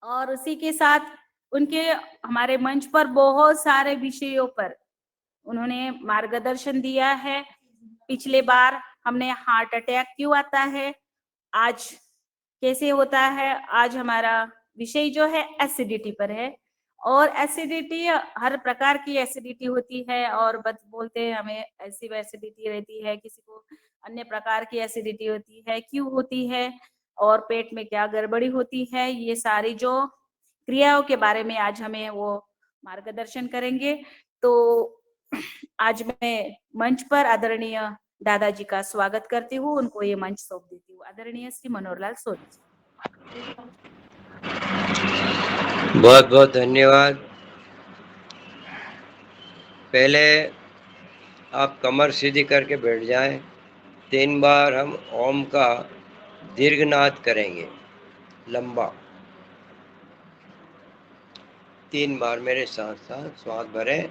और उसी के साथ उनके हमारे मंच पर बहुत सारे विषयों पर उन्होंने मार्गदर्शन दिया है। पिछले बार हमने हार्ट अटैक क्यों आता है, आज कैसे होता है, आज हमारा विषय जो है एसिडिटी पर है। और एसिडिटी, हर प्रकार की एसिडिटी होती है और बस बोलते हैं हमें ऐसी एसिडिटी रहती है, किसी को अन्य प्रकार की एसिडिटी होती है, क्यों होती है और पेट में क्या गड़बड़ी होती है, ये सारी जो क्रियाओं के बारे में आज हमें वो मार्गदर्शन करेंगे। तो आज मैं मंच पर आदरणीय दादाजी का स्वागत करती हूँ, उनको ये मंच सौंप देती हूँ। आदरणीय श्री मनोहरलाल सोनी जी। बहुत बहुत धन्यवाद। पहले आप कमर सीधी करके बैठ जाएं। 3 बार हम ओम का दीर्घनाद करेंगे, लंबा। 3 बार मेरे साथ साथ श्वास भरें।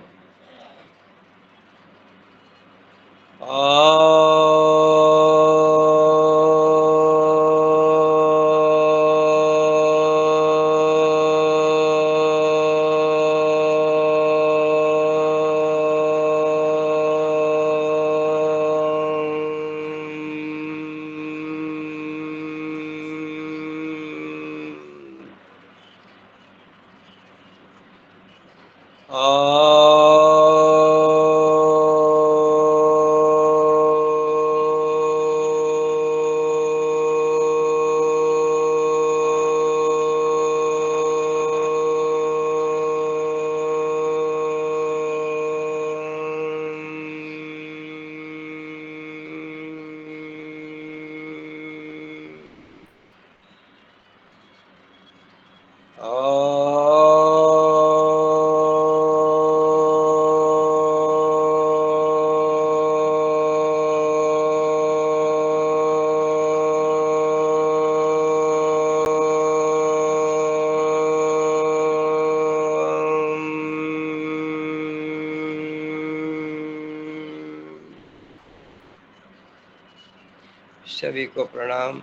सभी को प्रणाम।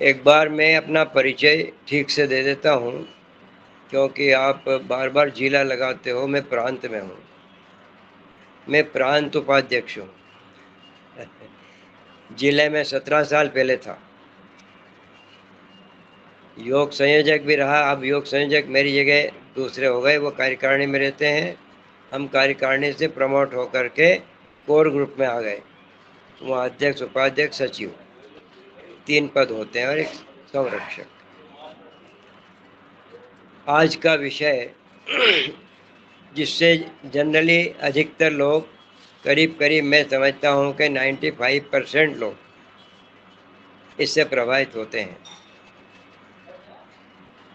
एक बार मैं अपना परिचय ठीक से दे देता हूँ, क्योंकि आप बार बार जिला लगाते हो। मैं प्रांत में हूँ, मैं प्रांत उपाध्यक्ष हूँ। जिले में 17 साल पहले था, योग संयोजक भी रहा। अब योग संयोजक मेरी जगह दूसरे हो गए, वो कार्यकारिणी में रहते हैं। हम कार्यकारिणी से प्रमोट होकर के कोर ग्रुप में आ गए। वहाँ अध्यक्ष, उपाध्यक्ष, सचिव 3 पद होते हैं और एक संरक्षक। आज का विषय जिससे जनरली अधिकतर लोग, करीब करीब मैं समझता हूँ कि 95% लोग इससे प्रभावित होते हैं।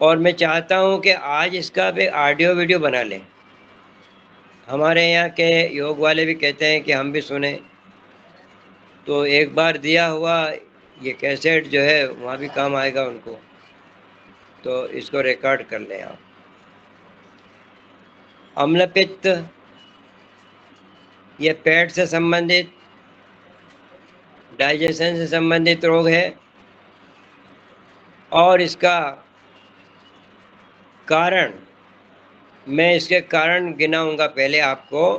और मैं चाहता हूँ कि आज इसका भी ऑडियो वीडियो बना लें। हमारे यहाँ के योग वाले भी कहते हैं कि हम भी सुने, तो एक बार दिया हुआ ये कैसेट जो है वहाँ भी काम आएगा उनको, तो इसको रिकॉर्ड कर लें आप। अम्ल पित्त ये पेट से संबंधित, डाइजेशन से संबंधित रोग है। और इसका कारण, मैं इसके कारण गिनाऊंगा पहले आपको,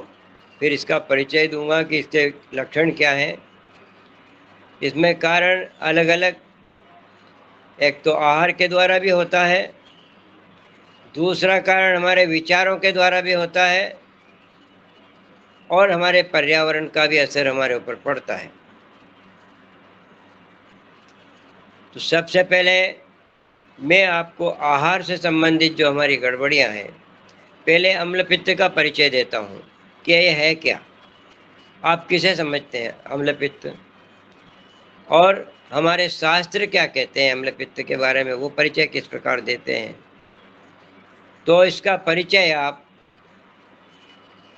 फिर इसका परिचय दूंगा कि इसके लक्षण क्या हैं। इसमें कारण अलग अलग, एक तो आहार के द्वारा भी होता है, दूसरा कारण हमारे विचारों के द्वारा भी होता है, और हमारे पर्यावरण का भी असर हमारे ऊपर पड़ता है। तो सबसे पहले मैं आपको आहार से संबंधित जो हमारी गड़बड़ियां हैं, पहले अम्ल पित्त का परिचय देता हूँ कि ये है क्या, आप किसे समझते हैं अम्ल पित्त, और हमारे शास्त्र क्या कहते हैं अम्ल पित्त के बारे में, वो परिचय किस प्रकार देते हैं। तो इसका परिचय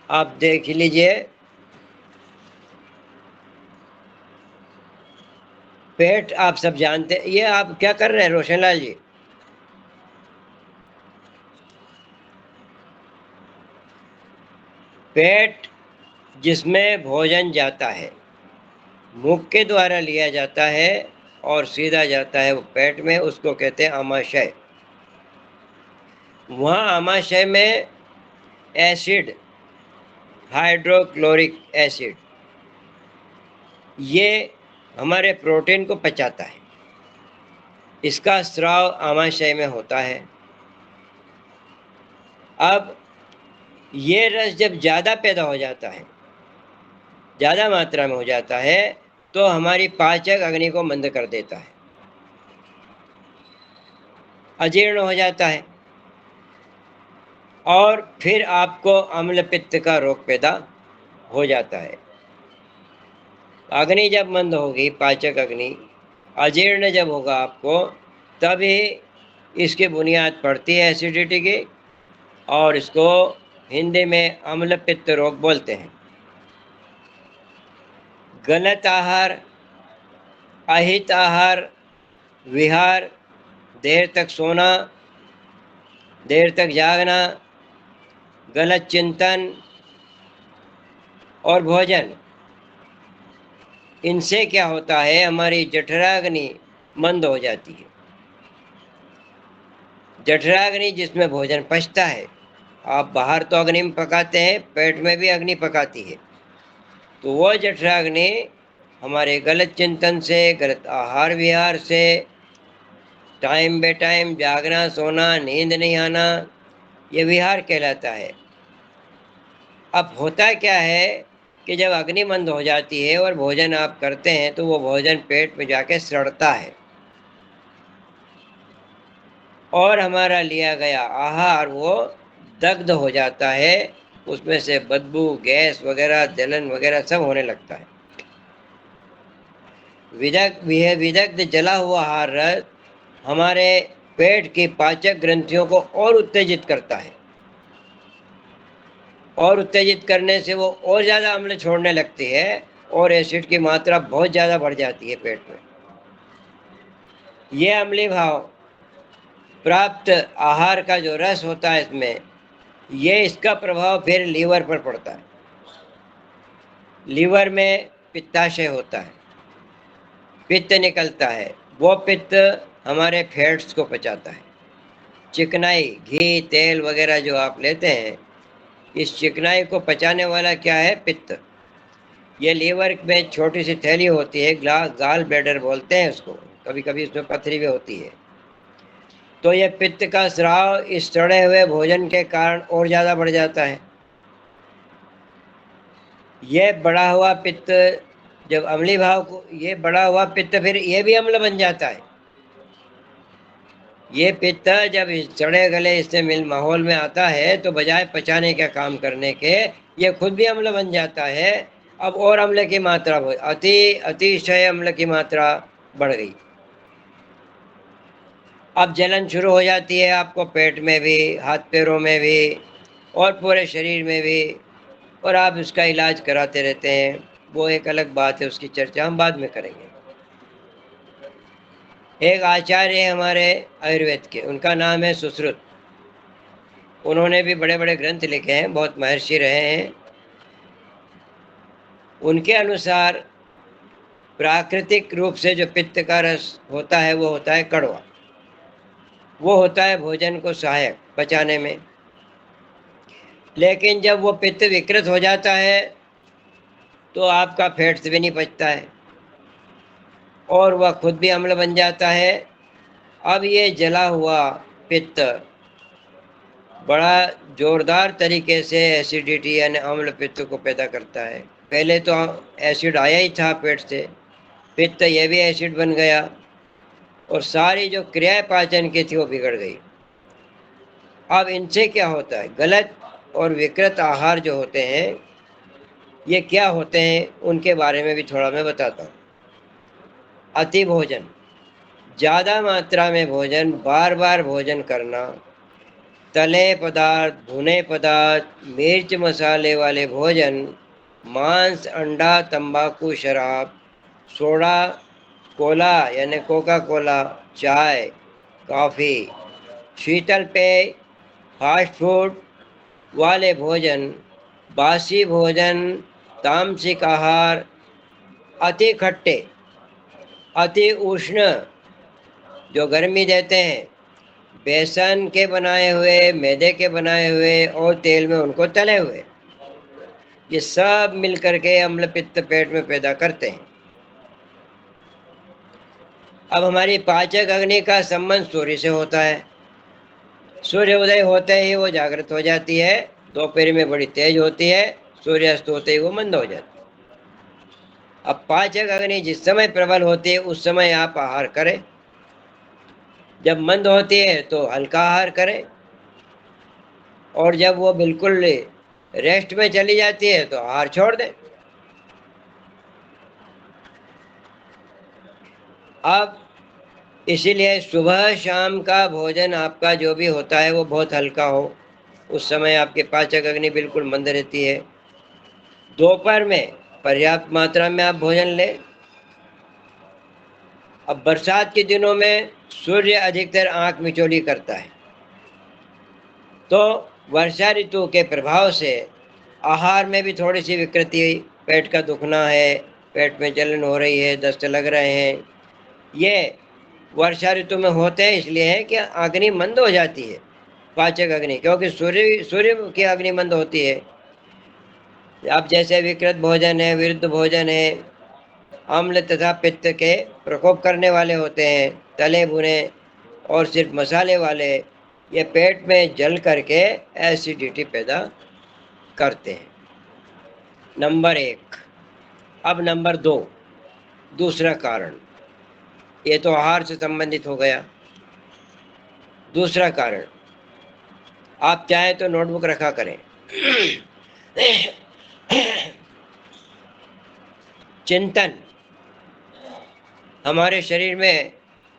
आप देख लीजिए। पेट आप सब जानते हैं। ये आप क्या कर रहे हैं रोशनलाल जी? पेट जिसमें भोजन जाता है, मुख के द्वारा लिया जाता है, और सीधा जाता है वो पेट में, उसको कहते हैं आमाशय। वहाँ आमाशय में एसिड, हाइड्रोक्लोरिक एसिड, ये हमारे प्रोटीन को पचाता है। इसका स्राव आमाशय में होता है। अब ये रस जब ज़्यादा पैदा हो जाता है, ज़्यादा मात्रा में हो जाता है, तो हमारी पाचक अग्नि को मंद कर देता है, अजीर्ण हो जाता है, और फिर आपको अम्ल पित्त का रोग पैदा हो जाता है। अग्नि जब मंद होगी, पाचक अग्नि, अजीर्ण जब होगा आपको, तभी इसकी बुनियाद पड़ती है एसिडिटी की, और इसको हिंदी में अम्ल पित्त रोग बोलते हैं। गलत आहार, अहित आहार, विहार, देर तक सोना, देर तक जागना, गलत चिंतन और भोजन, इनसे क्या होता है, हमारी जठराग्नि मंद हो जाती है। जठराग्नि जिसमें भोजन पचता है, आप बाहर तो अग्नि में पकाते हैं, पेट में भी अग्नि पकाती है, तो वो जठराग्नि हमारे गलत चिंतन से, गलत आहार विहार से, टाइम बे टाइम जागना, सोना, नींद नहीं आना, ये विहार कहलाता है। अब होता क्या है कि जब अग्नि मंद हो जाती है और भोजन आप करते हैं, तो वो भोजन पेट में जाके सड़ता है, और हमारा लिया गया आहार वो दग्ध हो जाता है, उसमें से बदबू, गैस वगैरह, जलन वगैरह सब होने लगता है। विदग्ध जला हुआ आहार रस हमारे पेट की पाचक ग्रंथियों को और उत्तेजित करता है, और उत्तेजित करने से वो और ज़्यादा अम्ल छोड़ने लगती है, और एसिड की मात्रा बहुत ज़्यादा बढ़ जाती है पेट में। ये अम्लीय भाव प्राप्त आहार का जो रस होता है इसमें, ये इसका प्रभाव फिर लीवर पर पड़ता है। लीवर में पित्ताशय होता है, पित्त निकलता है, वो पित्त हमारे फैट्स को पचाता है। चिकनाई, घी, तेल वगैरह जो आप लेते हैं, इस चिकनाई को पचाने वाला क्या है, पित्त। ये लीवर में छोटी सी थैली होती है, गाल ब्लैडर बोलते हैं उसको, कभी कभी उसमें पथरी भी होती है। तो ये पित्त का स्राव इस सड़े हुए भोजन के कारण और ज़्यादा बढ़ जाता है। ये बढ़ा हुआ पित्त जब अम्लीय भाव को, ये बढ़ा हुआ पित्त फिर ये भी अम्ल बन जाता है। ये पित्त जब इस सड़े गले इससे मिल माहौल में आता है, तो बजाय पचाने का काम करने के, ये खुद भी अम्ल बन जाता है। अब और अम्ल की मात्रा अतिशय अम्ल की मात्रा बढ़ गई। अब जलन शुरू हो जाती है आपको, पेट में भी, हाथ पैरों में भी, और पूरे शरीर में भी, और आप उसका इलाज कराते रहते हैं। वो एक अलग बात है, उसकी चर्चा हम बाद में करेंगे। एक आचार्य है हमारे आयुर्वेद के, उनका नाम है सुश्रुत। उन्होंने भी बड़े बड़े ग्रंथ लिखे हैं, बहुत महर्षि रहे हैं। उनके अनुसार प्राकृतिक रूप से जो पित्त का रस होता है, वो होता है कड़वा। वो होता है भोजन को सहायक पचाने में। लेकिन जब वो पित्त विकृत हो जाता है, तो आपका फैट्स भी नहीं पचता है, और वह खुद भी अम्ल बन जाता है। अब ये जला हुआ पित्त बड़ा जोरदार तरीके से एसिडिटी यानी अम्ल पित्त को पैदा करता है। पहले तो एसिड आया ही था पेट से, पित्त ये भी एसिड बन गया, और सारी जो क्रिया पाचन की थी वो बिगड़ गई। अब इनसे क्या होता है, गलत और विकृत आहार जो होते हैं, ये क्या होते हैं, उनके बारे में भी थोड़ा मैं बताता हूँ। अति भोजन, ज़्यादा मात्रा में भोजन, बार बार भोजन करना, तले पदार्थ, भुने पदार्थ, मिर्च मसाले वाले भोजन, मांस, अंडा, तंबाकू, शराब, सोडा, कोला यानी कोका कोला, चाय, कॉफ़ी, शीतल पेय, फास्ट फूड वाले भोजन, बासी भोजन, तामसिक आहार, अति खट्टे, अति उष्ण जो गर्मी देते हैं, बेसन के बनाए हुए, मैदे के बनाए हुए और तेल में उनको तले हुए, ये सब मिलकर के अम्ल पित्त पेट में पैदा करते हैं। अब हमारी पाचक अग्नि का संबंध सूर्य से होता है। सूर्य उदय होते ही वो जागृत हो जाती है, दोपहर में बड़ी तेज होती है, सूर्यास्त होते ही वो मंद हो जाती है। अब पाचक अग्नि जिस समय प्रबल होती है उस समय आप आहार करें, जब मंद होती है तो हल्का आहार करें, और जब वो बिल्कुल रेस्ट में चली जाती है तो आहार छोड़ दें। अब इसीलिए सुबह शाम का भोजन आपका जो भी होता है वो बहुत हल्का हो, उस समय आपके पाचक अग्नि बिल्कुल मंद रहती है। दोपहर में पर्याप्त मात्रा में आप भोजन लें। अब बरसात के दिनों में सूर्य अधिकतर आंख मिचौली करता है, तो वर्षा ऋतु के प्रभाव से आहार में भी थोड़ी सी विकृति, पेट का दुखना है, पेट में जलन हो रही है, दस्त लग रहे हैं, ये वर्षा ऋतु में होते हैं। इसलिए है कि अग्नि मंद हो जाती है, पाचक अग्नि, क्योंकि सूर्य की अग्नि मंद होती है। अब जैसे विकृत भोजन है, विरुद्ध भोजन है, अम्ल तथा पित्त के प्रकोप करने वाले होते हैं, तले भुने और सिर्फ मसाले वाले, ये पेट में जल करके एसिडिटी पैदा करते हैं। नंबर 1। अब नंबर 2, दूसरा कारण, ये तो आहार से संबंधित हो गया। दूसरा कारण, आप चाहे तो नोटबुक रखा करें। चिंतन, हमारे शरीर में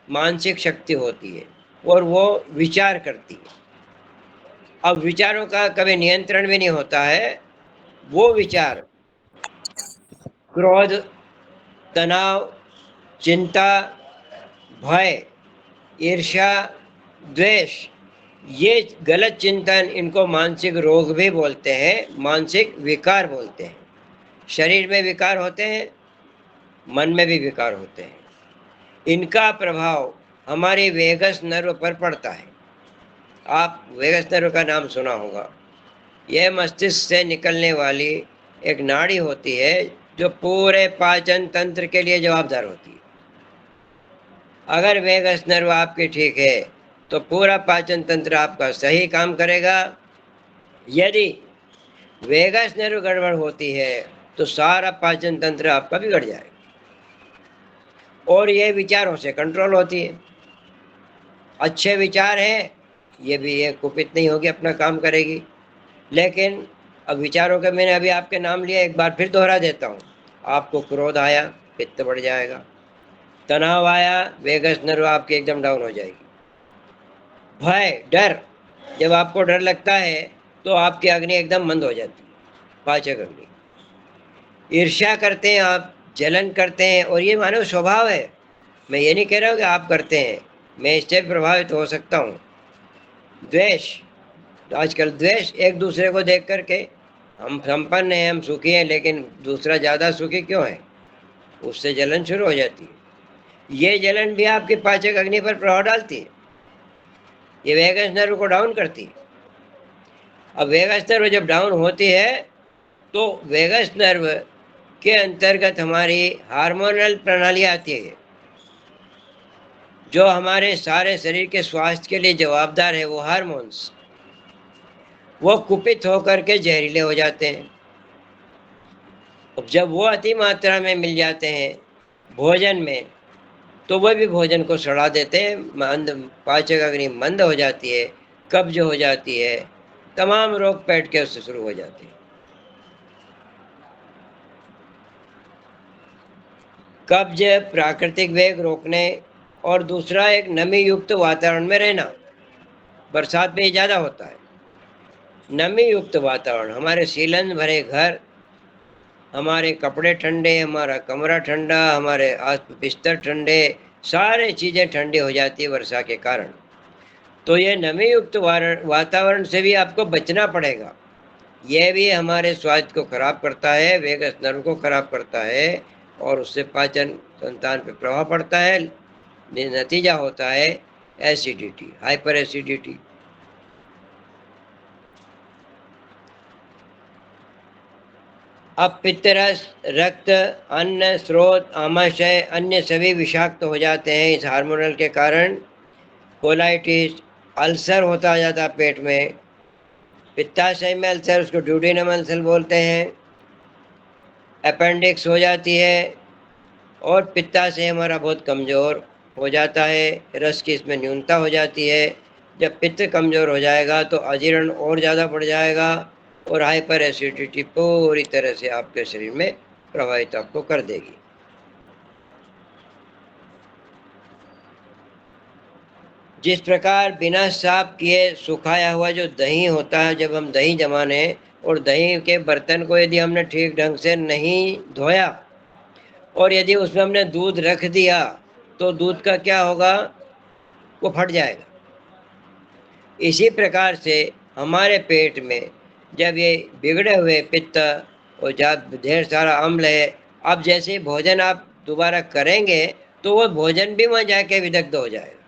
मानसिक शक्ति होती है और वो विचार करती है। अब विचारों का कभी नियंत्रण भी नहीं होता है। वो विचार क्रोध, तनाव, चिंता, भय, ईर्ष्या, द्वेष, ये गलत चिंतन, इनको मानसिक रोग भी बोलते हैं, मानसिक विकार बोलते हैं। शरीर में विकार होते हैं, मन में भी विकार होते हैं। इनका प्रभाव हमारे वेगस नर्व पर पड़ता है। आप वेगस नर्व का नाम सुना होगा। यह मस्तिष्क से निकलने वाली एक नाड़ी होती है जो पूरे पाचन तंत्र के लिए जवाबदार होती है। अगर वेगस नर्व आपकी ठीक है तो पूरा पाचन तंत्र आपका सही काम करेगा। यदि वेगस नर्व गड़बड़ होती है तो सारा पाचन तंत्र आपका बिगड़ जाएगा, और ये विचारों से कंट्रोल होती है। अच्छे विचार है, ये भी ये कुपित नहीं होगी, अपना काम करेगी। लेकिन अब विचारों का मैंने अभी आपके नाम लिया, एक बार फिर दोहरा देता हूँ। आपको क्रोध आया, पित्त बढ़ जाएगा। तनाव आया, वेगस नर्व आपकी एकदम डाउन हो जाएगी। भय, डर, जब आपको डर लगता है तो आपकी अग्नि एकदम मंद हो जाती है, पाचक अग्नि। ईर्ष्या करते हैं आप, जलन करते हैं, और ये मानव स्वभाव है। मैं ये नहीं कह रहा हूँ कि आप करते हैं, मैं इससे प्रभावित हो सकता हूँ। द्वेष, तो आजकल द्वेष, एक दूसरे को देख करके हम संपन्न हैं, हम सुखी हैं, लेकिन दूसरा ज़्यादा सुखी क्यों है, उससे जलन शुरू हो जाती है। ये जलन भी आपकी पाचक अग्नि पर प्रभाव डालती है, ये वेगस नर्व को डाउन करती है। अब वेगस नर्व जब डाउन होती है तो वेगस नर्व के अंतर्गत हमारी हार्मोनल प्रणाली आती है, जो हमारे सारे शरीर के स्वास्थ्य के लिए जवाबदार है। वो हार्मोन्स, वो कुपित होकर के जहरीले हो जाते हैं। अब जब वो अति मात्रा में मिल जाते हैं भोजन में, तो वह भी भोजन को सड़ा देते हैं, पाचक अग्नि मंद हो जाती है, कब्ज हो जाती है, तमाम रोग पेट के उससे शुरू हो जाते हैं। कब्ज, प्राकृतिक वेग रोकने, और दूसरा एक नमी युक्त वातावरण में रहना। बरसात में ज़्यादा होता है। नमी युक्त वातावरण, हमारे सीलन भरे घर, हमारे कपड़े ठंडे, हमारा कमरा ठंडा, हमारे बिस्तर ठंडे, सारे चीज़ें ठंडी हो जाती है वर्षा के कारण। तो ये नमी युक्त वातावरण से भी आपको बचना पड़ेगा। यह भी हमारे स्वास्थ्य को खराब करता है, वेगस नर्व को खराब करता है, और उससे पाचन संतान पर प्रभाव पड़ता है। नतीजा होता है एसिडिटी, हाइपर एसिडिटी। अब पित्तरस, रक्त, अन्न स्रोत, आमाशय, अन्य सभी विषाक्त हो जाते हैं इस हार्मोनल के कारण। कोलाइटिस, अल्सर होता जाता है पेट में। पित्ताशय में अल्सर, उसको ड्यूडेनम अल्सर बोलते हैं। अपेंडिक्स हो जाती है और पित्ताशय हमारा बहुत कमज़ोर हो जाता है, रस की इसमें न्यूनता हो जाती है। जब पित्त कमज़ोर हो जाएगा तो अजीर्ण और ज़्यादा बढ़ जाएगा और हाइपर एसिडिटी पूरी तरह से आपके शरीर में प्रभावित आपको कर देगी। जिस प्रकार बिना साफ किए सुखाया हुआ जो दही होता है, जब हम दही जमाने और दही के बर्तन को यदि हमने ठीक ढंग से नहीं धोया और यदि उसमें हमने दूध रख दिया तो दूध का क्या होगा, वो फट जाएगा। इसी प्रकार से हमारे पेट में जब ये बिगड़े हुए पित्त और जब ढेर सारा अम्ल है, अब जैसे भोजन आप दोबारा करेंगे तो वो भोजन भी वहाँ जाके विदग्ध हो जाएगा,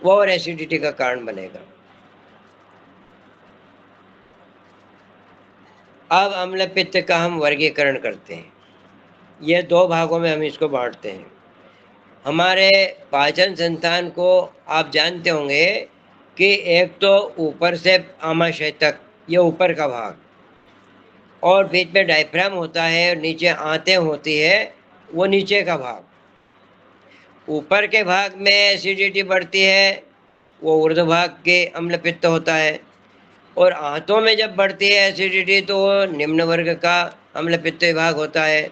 वो और एसिडिटी का कारण बनेगा। अब अम्ल पित्त का हम वर्गीकरण करते हैं। ये दो भागों में हम इसको बांटते हैं। हमारे पाचन संस्थान को आप जानते होंगे कि एक तो ऊपर से आमाशय तक, ये ऊपर का भाग, और बीच में डायफ्राम होता है और नीचे आंतें होती है, वो नीचे का भाग। ऊपर के भाग में एसिडिटी बढ़ती है, वो ऊर्ध्व भाग के अम्ल पित्त होता है, और आंतों में जब बढ़ती है एसिडिटी तो वो निम्न वर्ग का अम्ल पित्त विभाग होता है।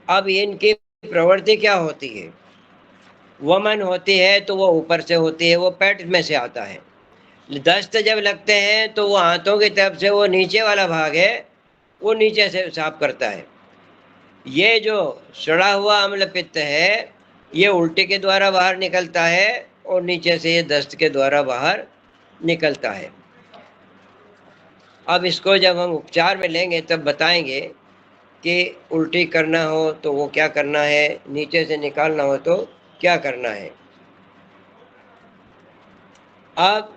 अब इनकी प्रवृत्ति क्या होती है, वमन होती है तो वो ऊपर से होती है, वो पेट में से आता है। दस्त जब लगते हैं तो वो आंतों की तरफ से, वो नीचे वाला भाग है, वो नीचे से साफ करता है। ये जो सड़ा हुआ अम्ल पित्त है, ये उल्टी के द्वारा बाहर निकलता है और नीचे से ये दस्त के द्वारा बाहर निकलता है। अब इसको जब हम उपचार में लेंगे तब बताएंगे कि उल्टी करना हो तो वो क्या करना है, नीचे से निकालना हो तो क्या करना है। अब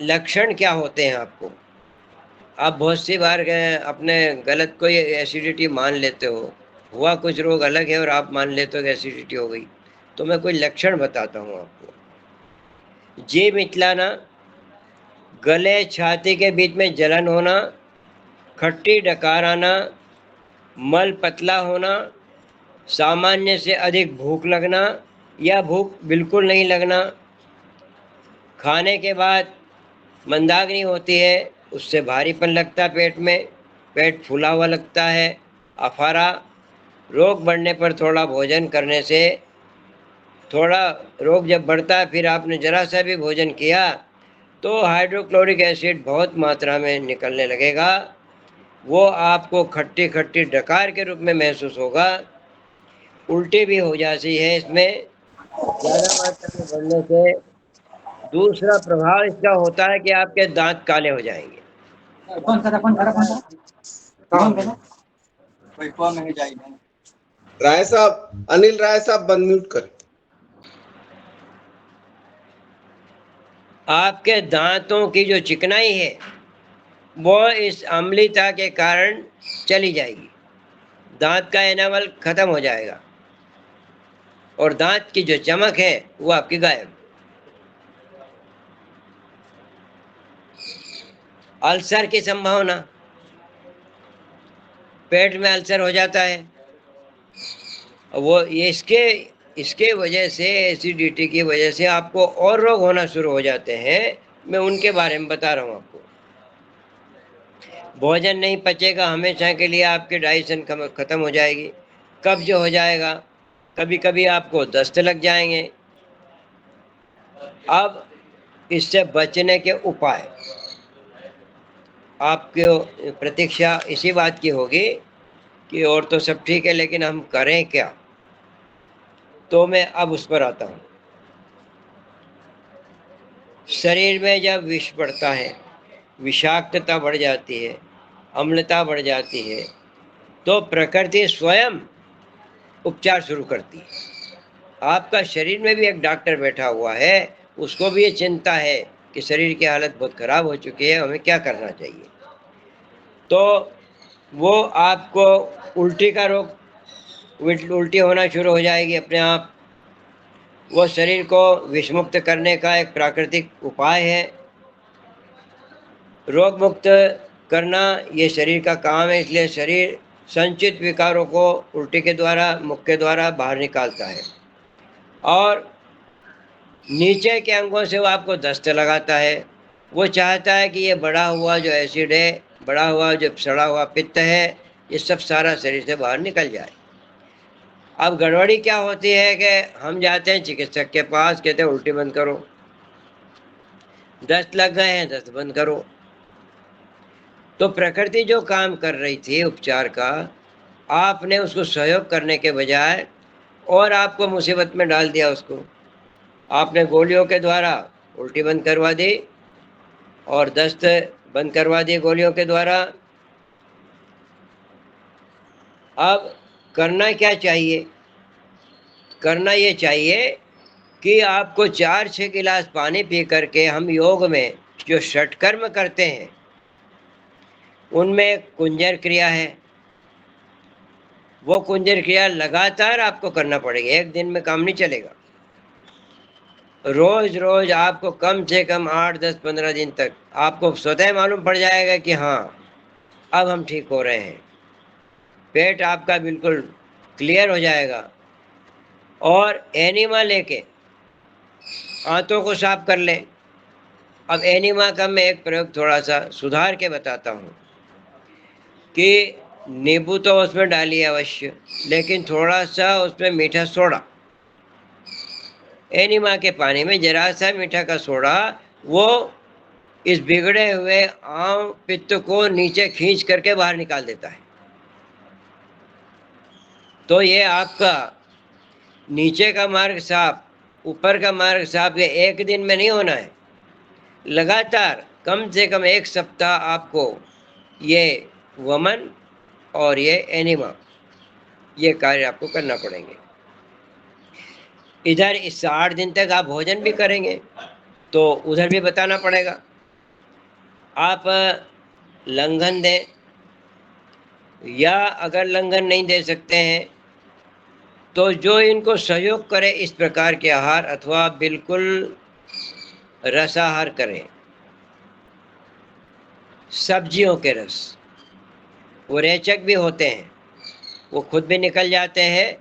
लक्षण क्या होते हैं आपको, आप बहुत सी बार अपने गलत कोई एसिडिटी मान लेते हो, हुआ कुछ रोग अलग है और आप मान लेते हो कि एसिडिटी हो गई। तो मैं कोई लक्षण बताता हूँ आपको। जीभ मिचलाना, गले छाती के बीच में जलन होना, खट्टी डकार आना, मल पतला होना, सामान्य से अधिक भूख लगना या भूख बिल्कुल नहीं लगना, खाने के बाद मंदाग्नि होती है, उससे भारीपन लगता है पेट में, पेट फूला हुआ लगता है, अफारा, रोग बढ़ने पर थोड़ा भोजन करने से, थोड़ा रोग जब बढ़ता है फिर आपने जरा सा भी भोजन किया तो हाइड्रोक्लोरिक एसिड बहुत मात्रा में निकलने लगेगा, वो आपको खट्टी खट्टी डकार के रूप में महसूस होगा। उल्टी भी हो जाती है इसमें ज़्यादा मात्रा में बढ़ने से। दूसरा प्रभाव इसका होता है कि आपके दांत काले हो जाएंगे। राय साहब, अनिल राय साहब बंद म्यूट कर। आपके दांतों की जो चिकनाई है वो इस अम्लता के कारण चली जाएगी, दांत का एनामल खत्म हो जाएगा और दांत की जो चमक है वो आपकी गायब। अल्सर की संभावना, पेट में अल्सर हो जाता है, वो ये इसके वजह से, एसिडिटी की वजह से आपको और रोग होना शुरू हो जाते हैं। मैं उनके बारे में बता रहा हूँ आपको। भोजन नहीं पचेगा, हमेशा के लिए आपकी डाइजेशन खत्म हो जाएगी, कब्ज हो जाएगा, कभी कभी आपको दस्त लग जाएंगे। अब इससे बचने के उपाय, आपकी प्रतीक्षा इसी बात की होगी कि और तो सब ठीक है लेकिन हम करें क्या, तो मैं अब उस पर आता हूँ। शरीर में जब विष बढ़ता है, विषाक्तता बढ़ जाती है, अम्लता बढ़ जाती है, तो प्रकृति स्वयं उपचार शुरू करती है। आपका शरीर में भी एक डॉक्टर बैठा हुआ है, उसको भी ये चिंता है कि शरीर की हालत बहुत खराब हो चुकी है, हमें क्या करना चाहिए। तो वो आपको उल्टी का रोग, उल्टी होना शुरू हो जाएगी अपने आप। वो शरीर को विषमुक्त करने का एक प्राकृतिक उपाय है। रोग मुक्त करना ये शरीर का काम है, इसलिए शरीर संचित विकारों को उल्टी के द्वारा, मुख के द्वारा बाहर निकालता है। और नीचे के अंगों से वो आपको दस्त लगाता है। वो चाहता है कि ये बढ़ा हुआ जो एसिड है, बढ़ा हुआ जो सड़ा हुआ पित्त है, ये सब सारा शरीर से बाहर निकल जाए। अब गड़बड़ी क्या होती है कि हम जाते हैं चिकित्सक के पास, कहते हैं उल्टी बंद करो, दस्त लग गए हैं, दस्त बंद करो। तो प्रकृति जो काम कर रही थी उपचार का, आपने उसको सहयोग करने के बजाय और आपको मुसीबत में डाल दिया उसको। आपने गोलियों के द्वारा उल्टी बंद करवा दी और दस्त बंद करवा दी गोलियों के द्वारा। अब करना क्या चाहिए? करना ये चाहिए कि आपको 4-6 गिलास पानी पी करके, हम योग में जो षटकर्म करते हैं उनमें कुंजर क्रिया है, वो कुंजर क्रिया लगातार आपको करना पड़ेगी, एक दिन में काम नहीं चलेगा। रोज रोज आपको कम से कम 8, 10, 15 दिन तक आपको स्वतः मालूम पड़ जाएगा कि हाँ अब हम ठीक हो रहे हैं। पेट आपका बिल्कुल क्लियर हो जाएगा। और एनिमा लेके आंतों को साफ कर लें। अब एनिमा का मैं एक प्रयोग थोड़ा सा सुधार के बताता हूँ कि नींबू तो उसमें डालिए अवश्य, लेकिन थोड़ा सा उसमें मीठा सोडा, एनिमा के पानी में जरा सा मीठा का सोडा, वो इस बिगड़े हुए आम पित्त को नीचे खींच करके बाहर निकाल देता है। तो ये आपका नीचे का मार्ग साफ, ऊपर का मार्ग साफ, ये एक दिन में नहीं होना है। लगातार कम से कम 1 सप्ताह आपको ये वमन और ये एनिमा, ये कार्य आपको करना पड़ेंगे। इधर इस 8 दिन तक आप भोजन भी करेंगे तो उधर भी बताना पड़ेगा। आप लंघन दें, या अगर लंघन नहीं दे सकते हैं तो जो इनको सहयोग करे इस प्रकार के आहार, अथवा बिल्कुल रसाहार करें। सब्जियों के रस वो रेचक भी होते हैं, वो खुद भी निकल जाते हैं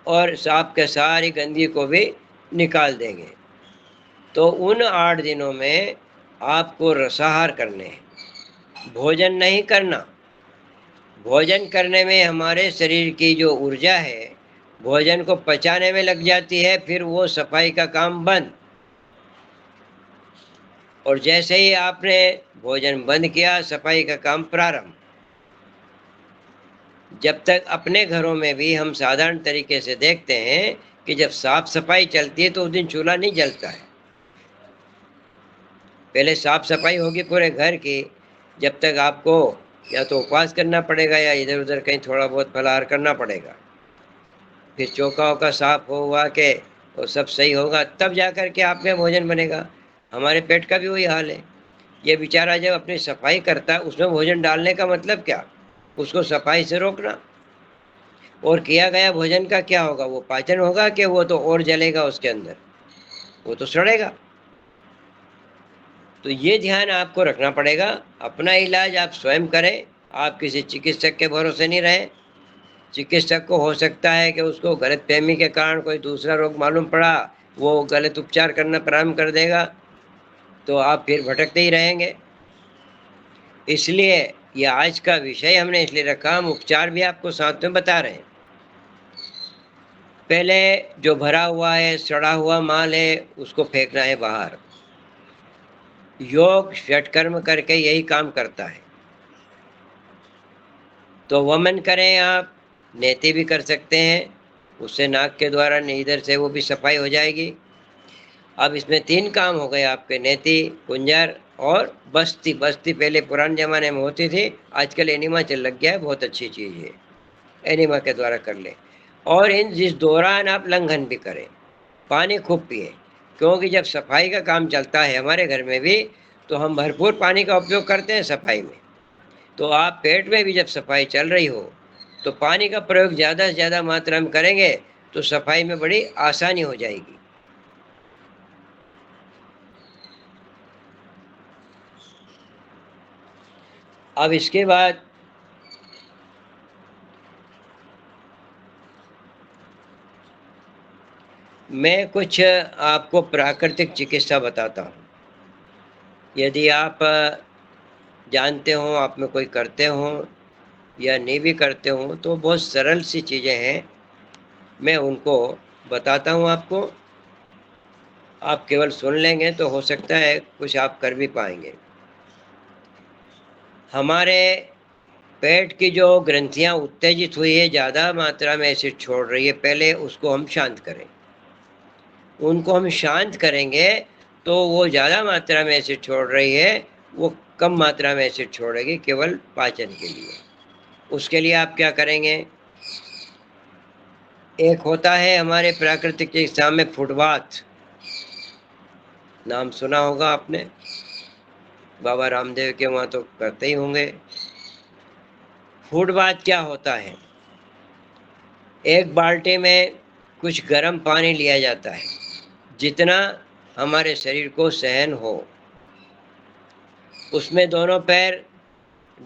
और सांप के सारी गंदगी को भी निकाल देंगे। तो उन 8 दिनों में आपको रसाहार करने हैं, भोजन नहीं करना। भोजन करने में हमारे शरीर की जो ऊर्जा है भोजन को पचाने में लग जाती है, फिर वो सफाई का काम बंद। और जैसे ही आपने भोजन बंद किया, सफाई का काम प्रारंभ। जब तक अपने घरों में भी हम साधारण तरीके से देखते हैं कि जब साफ सफाई चलती है तो उस दिन चूल्हा नहीं जलता है। पहले साफ सफाई होगी पूरे घर की, जब तक आपको या तो उपवास करना पड़ेगा या इधर उधर कहीं थोड़ा बहुत फलाहार करना पड़ेगा। फिर चौका वौका साफ हुआ के वो सब सही होगा, तब जा कर के आप में भोजन बनेगा। हमारे पेट का भी वही हाल है। ये बेचारा जब अपनी सफाई करता है, उसमें भोजन डालने का मतलब क्या? उसको सफाई से रोकना। और किया गया भोजन का क्या होगा? वो पाचन होगा कि वो तो और जलेगा उसके अंदर, वो तो सड़ेगा। तो ये ध्यान आपको रखना पड़ेगा। अपना इलाज आप स्वयं करें, आप किसी चिकित्सक के भरोसे नहीं रहें। चिकित्सक को हो सकता है कि उसको गलतफहमी के कारण कोई दूसरा रोग मालूम पड़ा, वो गलत उपचार करना प्रारंभ कर देगा, तो आप फिर भटकते ही रहेंगे। इसलिए ये आज का विषय हमने इसलिए रखा, हम उपचार भी आपको साथ में बता रहे हैं। पहले जो भरा हुआ है, सड़ा हुआ माल है, उसको फेंकना है बाहर। योग षटकर्म करके यही काम करता है। तो वमन करें, आप नेति भी कर सकते हैं, उससे नाक के द्वारा इधर से वो भी सफाई हो जाएगी। अब इसमें 3 काम हो गए आपके, नेति, कुंजर और बस्ती। बस्ती पहले पुराने ज़माने में होती थी, आजकल एनिमा चल लग गया है, बहुत अच्छी चीज़ है, एनिमा के द्वारा कर लें। और इस दौरान आप लंघन भी करें, पानी खूब पिए, क्योंकि जब सफाई का काम चलता है हमारे घर में भी, तो हम भरपूर पानी का उपयोग करते हैं सफाई में। तो आप पेट में भी जब सफाई चल रही हो, तो पानी का प्रयोग ज़्यादा से ज़्यादा मात्रा में करेंगे, तो सफाई में बड़ी आसानी हो जाएगी। अब इसके बाद मैं कुछ आपको प्राकृतिक चिकित्सा बताता हूँ। यदि आप जानते हो, आप में कोई करते हो या नहीं भी करते हो, तो बहुत सरल सी चीज़ें हैं, मैं उनको बताता हूँ आपको। आप केवल सुन लेंगे तो हो सकता है कुछ आप कर भी पाएंगे। हमारे पेट की जो ग्रंथियाँ उत्तेजित हुई है, ज़्यादा मात्रा में एसिड छोड़ रही है, पहले उसको हम शांत करें। उनको हम शांत करेंगे तो वो ज़्यादा मात्रा में एसिड छोड़ रही है, वो कम मात्रा में एसिड छोड़ेगी, केवल पाचन के लिए। उसके लिए आप क्या करेंगे? एक होता है हमारे प्राकृतिक चिकित्सा में फुटबाथ, नाम सुना होगा आपने, बाबा रामदेव के वहाँ तो करते ही होंगे। फुटबाथ क्या होता है? एक बाल्टी में कुछ गर्म पानी लिया जाता है, जितना हमारे शरीर को सहन हो। उसमें दोनों पैर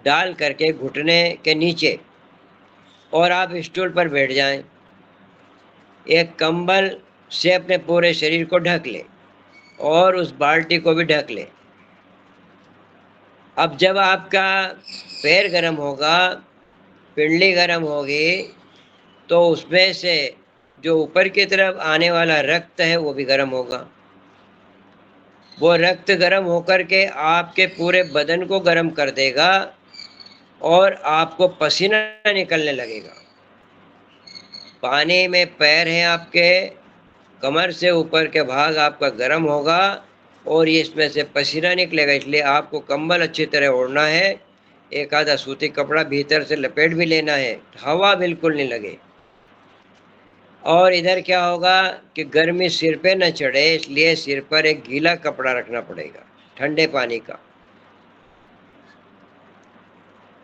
डाल करके घुटने के नीचे, और आप स्टूल पर बैठ जाएं। एक कंबल से अपने पूरे शरीर को ढक लें और उस बाल्टी को भी ढक लें। अब जब आपका पैर गर्म होगा, पिंडली गर्म होगी, तो उसमें से जो ऊपर की तरफ आने वाला रक्त है वो भी गर्म होगा। वो रक्त गर्म होकर के आपके पूरे बदन को गर्म कर देगा और आपको पसीना निकलने लगेगा। पानी में पैर हैं आपके, कमर से ऊपर के भाग आपका गर्म होगा और ये इसमें से पसीना निकलेगा। इसलिए आपको कंबल अच्छी तरह ओढ़ना है, एक आधा सूती कपड़ा भीतर से लपेट भी लेना है, हवा बिल्कुल नहीं लगे। और इधर क्या होगा कि गर्मी सिर पे न चढ़े, इसलिए सिर पर एक गीला कपड़ा रखना पड़ेगा, ठंडे पानी का।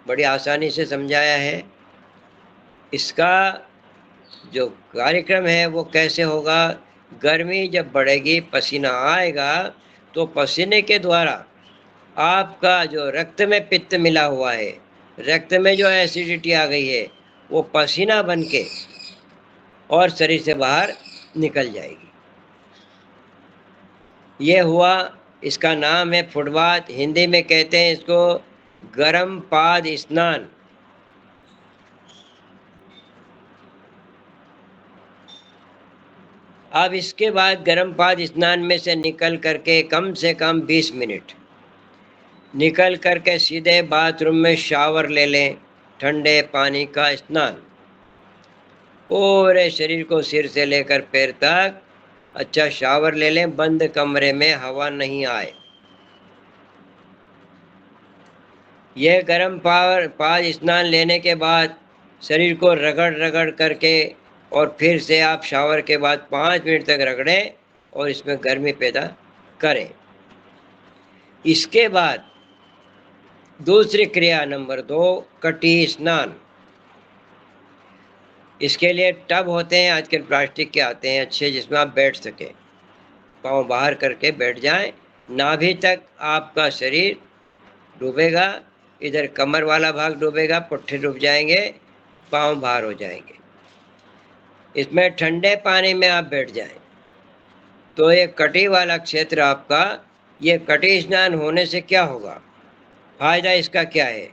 बड़ी आसानी से समझाया है। इसका जो कार्यक्रम है वो कैसे होगा? गर्मी जब बढ़ेगी, पसीना आएगा, तो पसीने के द्वारा आपका जो रक्त में पित्त मिला हुआ है, रक्त में जो एसिडिटी आ गई है, वो पसीना बन के और शरीर से बाहर निकल जाएगी। ये हुआ, इसका नाम है फुटबाथ। हिंदी में कहते हैं इसको गरम पाद स्नान। अब इसके बाद गर्म पाद स्नान में से निकल करके कम से कम 20 मिनट निकल करके सीधे बाथरूम में शावर ले लें, ठंडे पानी का स्नान। पूरे शरीर को सिर से लेकर पैर तक अच्छा शावर ले लें, बंद कमरे में हवा नहीं आए। यह गर्म पाद स्नान लेने के बाद शरीर को रगड़ रगड़ करके और फिर से आप शावर के बाद 5 मिनट तक रगड़ें और इसमें गर्मी पैदा करें। इसके बाद दूसरी क्रिया नंबर 2, कटी स्नान। इसके लिए टब होते हैं, आजकल प्लास्टिक के आते हैं अच्छे, जिसमें आप बैठ सकें, पाँव बाहर करके बैठ जाएं। नाभि तक आपका शरीर डूबेगा, इधर कमर वाला भाग डूबेगा, पुट्ठे डूब जाएंगे, पाँव बाहर हो जाएंगे। इसमें ठंडे पानी में आप बैठ जाएं, तो ये कटी वाला क्षेत्र आपका, ये कटी स्नान होने से क्या होगा, फायदा इसका क्या है?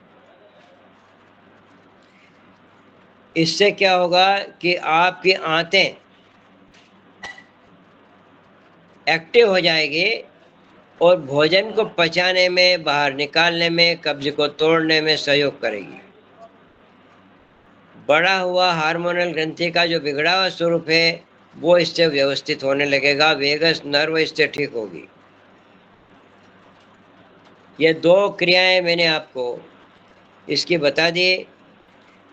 इससे क्या होगा कि आपकी आंतें एक्टिव हो जाएगी और भोजन को पचाने में, बाहर निकालने में, कब्ज को तोड़ने में सहयोग करेगी। बड़ा हुआ हार्मोनल ग्रंथि का जो बिगड़ा हुआ स्वरूप है, वो इससे व्यवस्थित होने लगेगा, वेगस नर्व इससे ठीक होगी। ये 2 क्रियाएं मैंने आपको इसकी बता दी।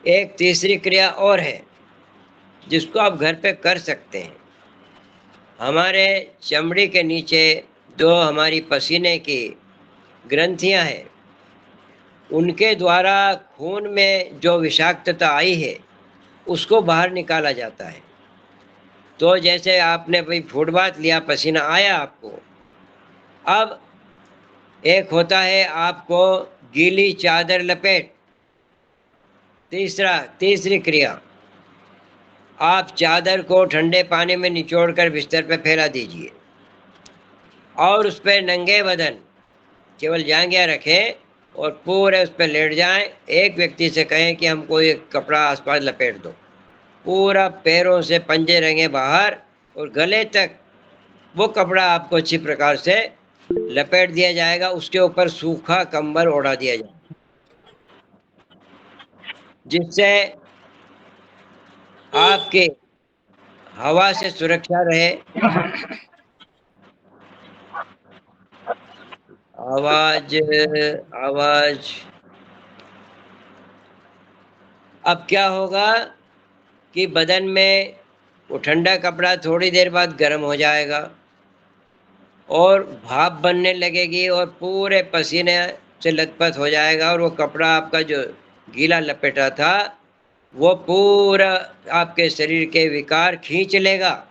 एक तीसरी क्रिया और है जिसको आप घर पे कर सकते हैं। हमारे चमड़ी के नीचे जो हमारी पसीने की ग्रंथियां हैं, उनके द्वारा खून में जो विषाक्तता आई है उसको बाहर निकाला जाता है। तो जैसे आपने भाई फूड बाथ लिया, पसीना आया आपको, अब एक होता है आपको गीली चादर लपेट। तीसरी क्रिया, आप चादर को ठंडे पानी में निचोड़कर बिस्तर पर फैला दीजिए और उस पर नंगे बदन केवल जांघिया रखें और पूरे उस पर लेट जाएं। एक व्यक्ति से कहें कि हमको एक कपड़ा आसपास लपेट दो। पूरा पैरों से पंजे रंगे बाहर और गले तक वो कपड़ा आपको अच्छी प्रकार से लपेट दिया जाएगा। उसके ऊपर सूखा कंबल ओढ़ा दिया जाएगा, जिससे आपके हवा से सुरक्षा रहे। आवाज आवाज अब क्या होगा कि बदन में वो ठंडा कपड़ा थोड़ी देर बाद गर्म हो जाएगा और भाप बनने लगेगी और पूरे पसीने से लथपथ हो जाएगा और वो कपड़ा आपका जो गीला लपेटा था वो पूरा आपके शरीर के विकार खींच लेगा।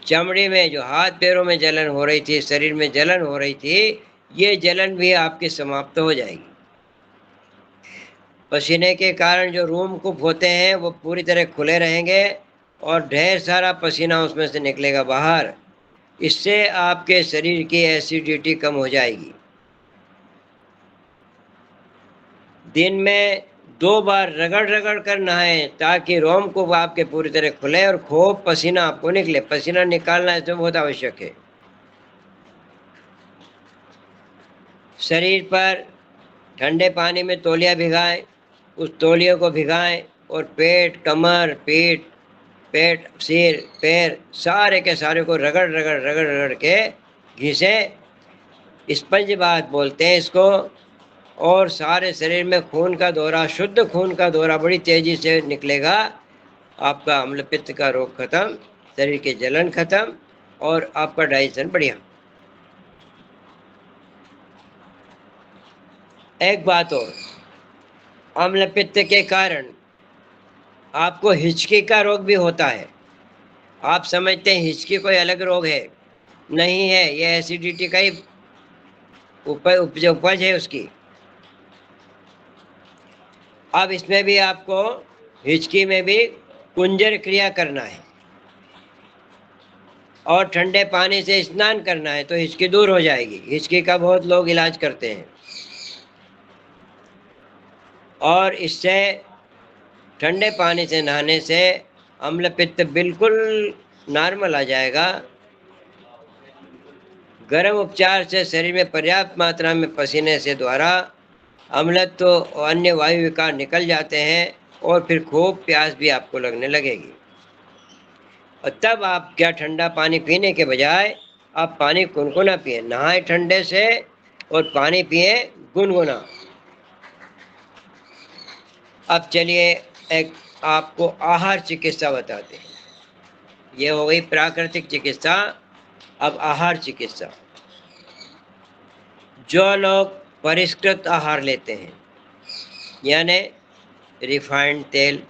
चमड़ी में जो हाथ पैरों में जलन हो रही थी, शरीर में जलन हो रही थी, ये जलन भी आपकी समाप्त हो जाएगी। पसीने के कारण जो रूम कूप होते हैं वो पूरी तरह खुले रहेंगे और ढेर सारा पसीना उसमें से निकलेगा बाहर। इससे आपके शरीर की एसिडिटी कम हो जाएगी। दिन में 2 बार रगड़ रगड़ कर नहाएं ताकि रोम को आपके पूरी तरह खुले और खूब पसीना आपको निकले। पसीना निकालना इसमें बहुत आवश्यक है। शरीर पर ठंडे पानी में तौलिया भिगाएं, उस तौलिए को भिगाएं और पेट, कमर, पीठ, पेट, सिर, पैर सारे के सारे को रगड़ रगड़ रगड़ रगड़ के घिसे। स्पंज बात बोलते हैं इसको। और सारे शरीर में खून का दौरा, शुद्ध खून का दौरा बड़ी तेजी से निकलेगा। आपका अम्ल पित्त का रोग खत्म, शरीर की जलन खत्म और आपका डाइजेशन बढ़िया। एक बात और, अम्ल पित्त के कारण आपको हिचकी का रोग भी होता है। आप समझते हैं हिचकी कोई अलग रोग है, नहीं है, यह एसिडिटी का ही उपज है उसकी। अब इसमें भी आपको हिचकी में भी कुंजर क्रिया करना है और ठंडे पानी से स्नान करना है तो हिचकी दूर हो जाएगी। हिचकी का बहुत लोग इलाज करते हैं और इससे ठंडे पानी से नहाने से अम्ल पित्त बिल्कुल नॉर्मल आ जाएगा। गर्म उपचार से शरीर में पर्याप्त मात्रा में पसीने से द्वारा अम्लत्व और अन्य वायु विकार निकल जाते हैं और फिर खूब प्यास भी आपको लगने लगेगी। और तब आप क्या ठंडा पानी पीने के बजाय आप पानी गुनगुना पिए, नहाए ठंडे से और पानी पिए गुनगुना। अब चलिए एक आपको आहार चिकित्सा बताते हैं। ये हो गई प्राकृतिक चिकित्सा। अब आहार चिकित्सा, जो लोग परिष्कृत आहार लेते हैं यानी रिफाइंड तेल,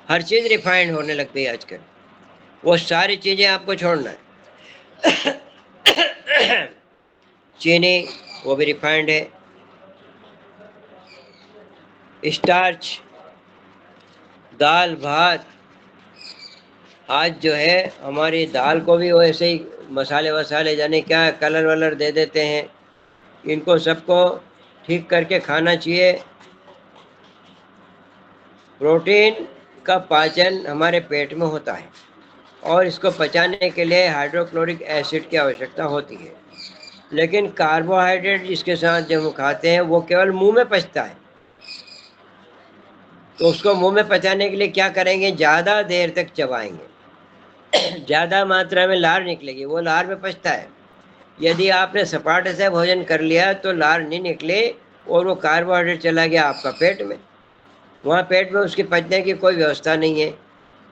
हर चीज़ रिफाइंड होने लग गई आजकल, वो सारी चीज़ें आपको छोड़ना है। चीनी वो भी रिफाइंड है, स्टार्च, दाल भात, आज जो है हमारी दाल को भी वैसे ही मसाले वसाले जाने क्या कलर वलर दे देते हैं। इनको सबको ठीक करके खाना चाहिए। प्रोटीन का पाचन हमारे पेट में होता है और इसको पचाने के लिए हाइड्रोक्लोरिक एसिड की आवश्यकता होती है, लेकिन कार्बोहाइड्रेट जिसके साथ जब हम खाते हैं वो केवल मुंह में पचता है। तो उसको मुंह में पचाने के लिए क्या करेंगे, ज़्यादा देर तक चबाएंगे, ज़्यादा मात्रा में लार निकलेगी, वो लार में पचता है। यदि आपने सपाट से भोजन कर लिया तो लार नहीं निकले और वो कार्बोहाइड्रेट चला गया आपका पेट में, वहाँ पेट में उसकी पचने की कोई व्यवस्था नहीं है,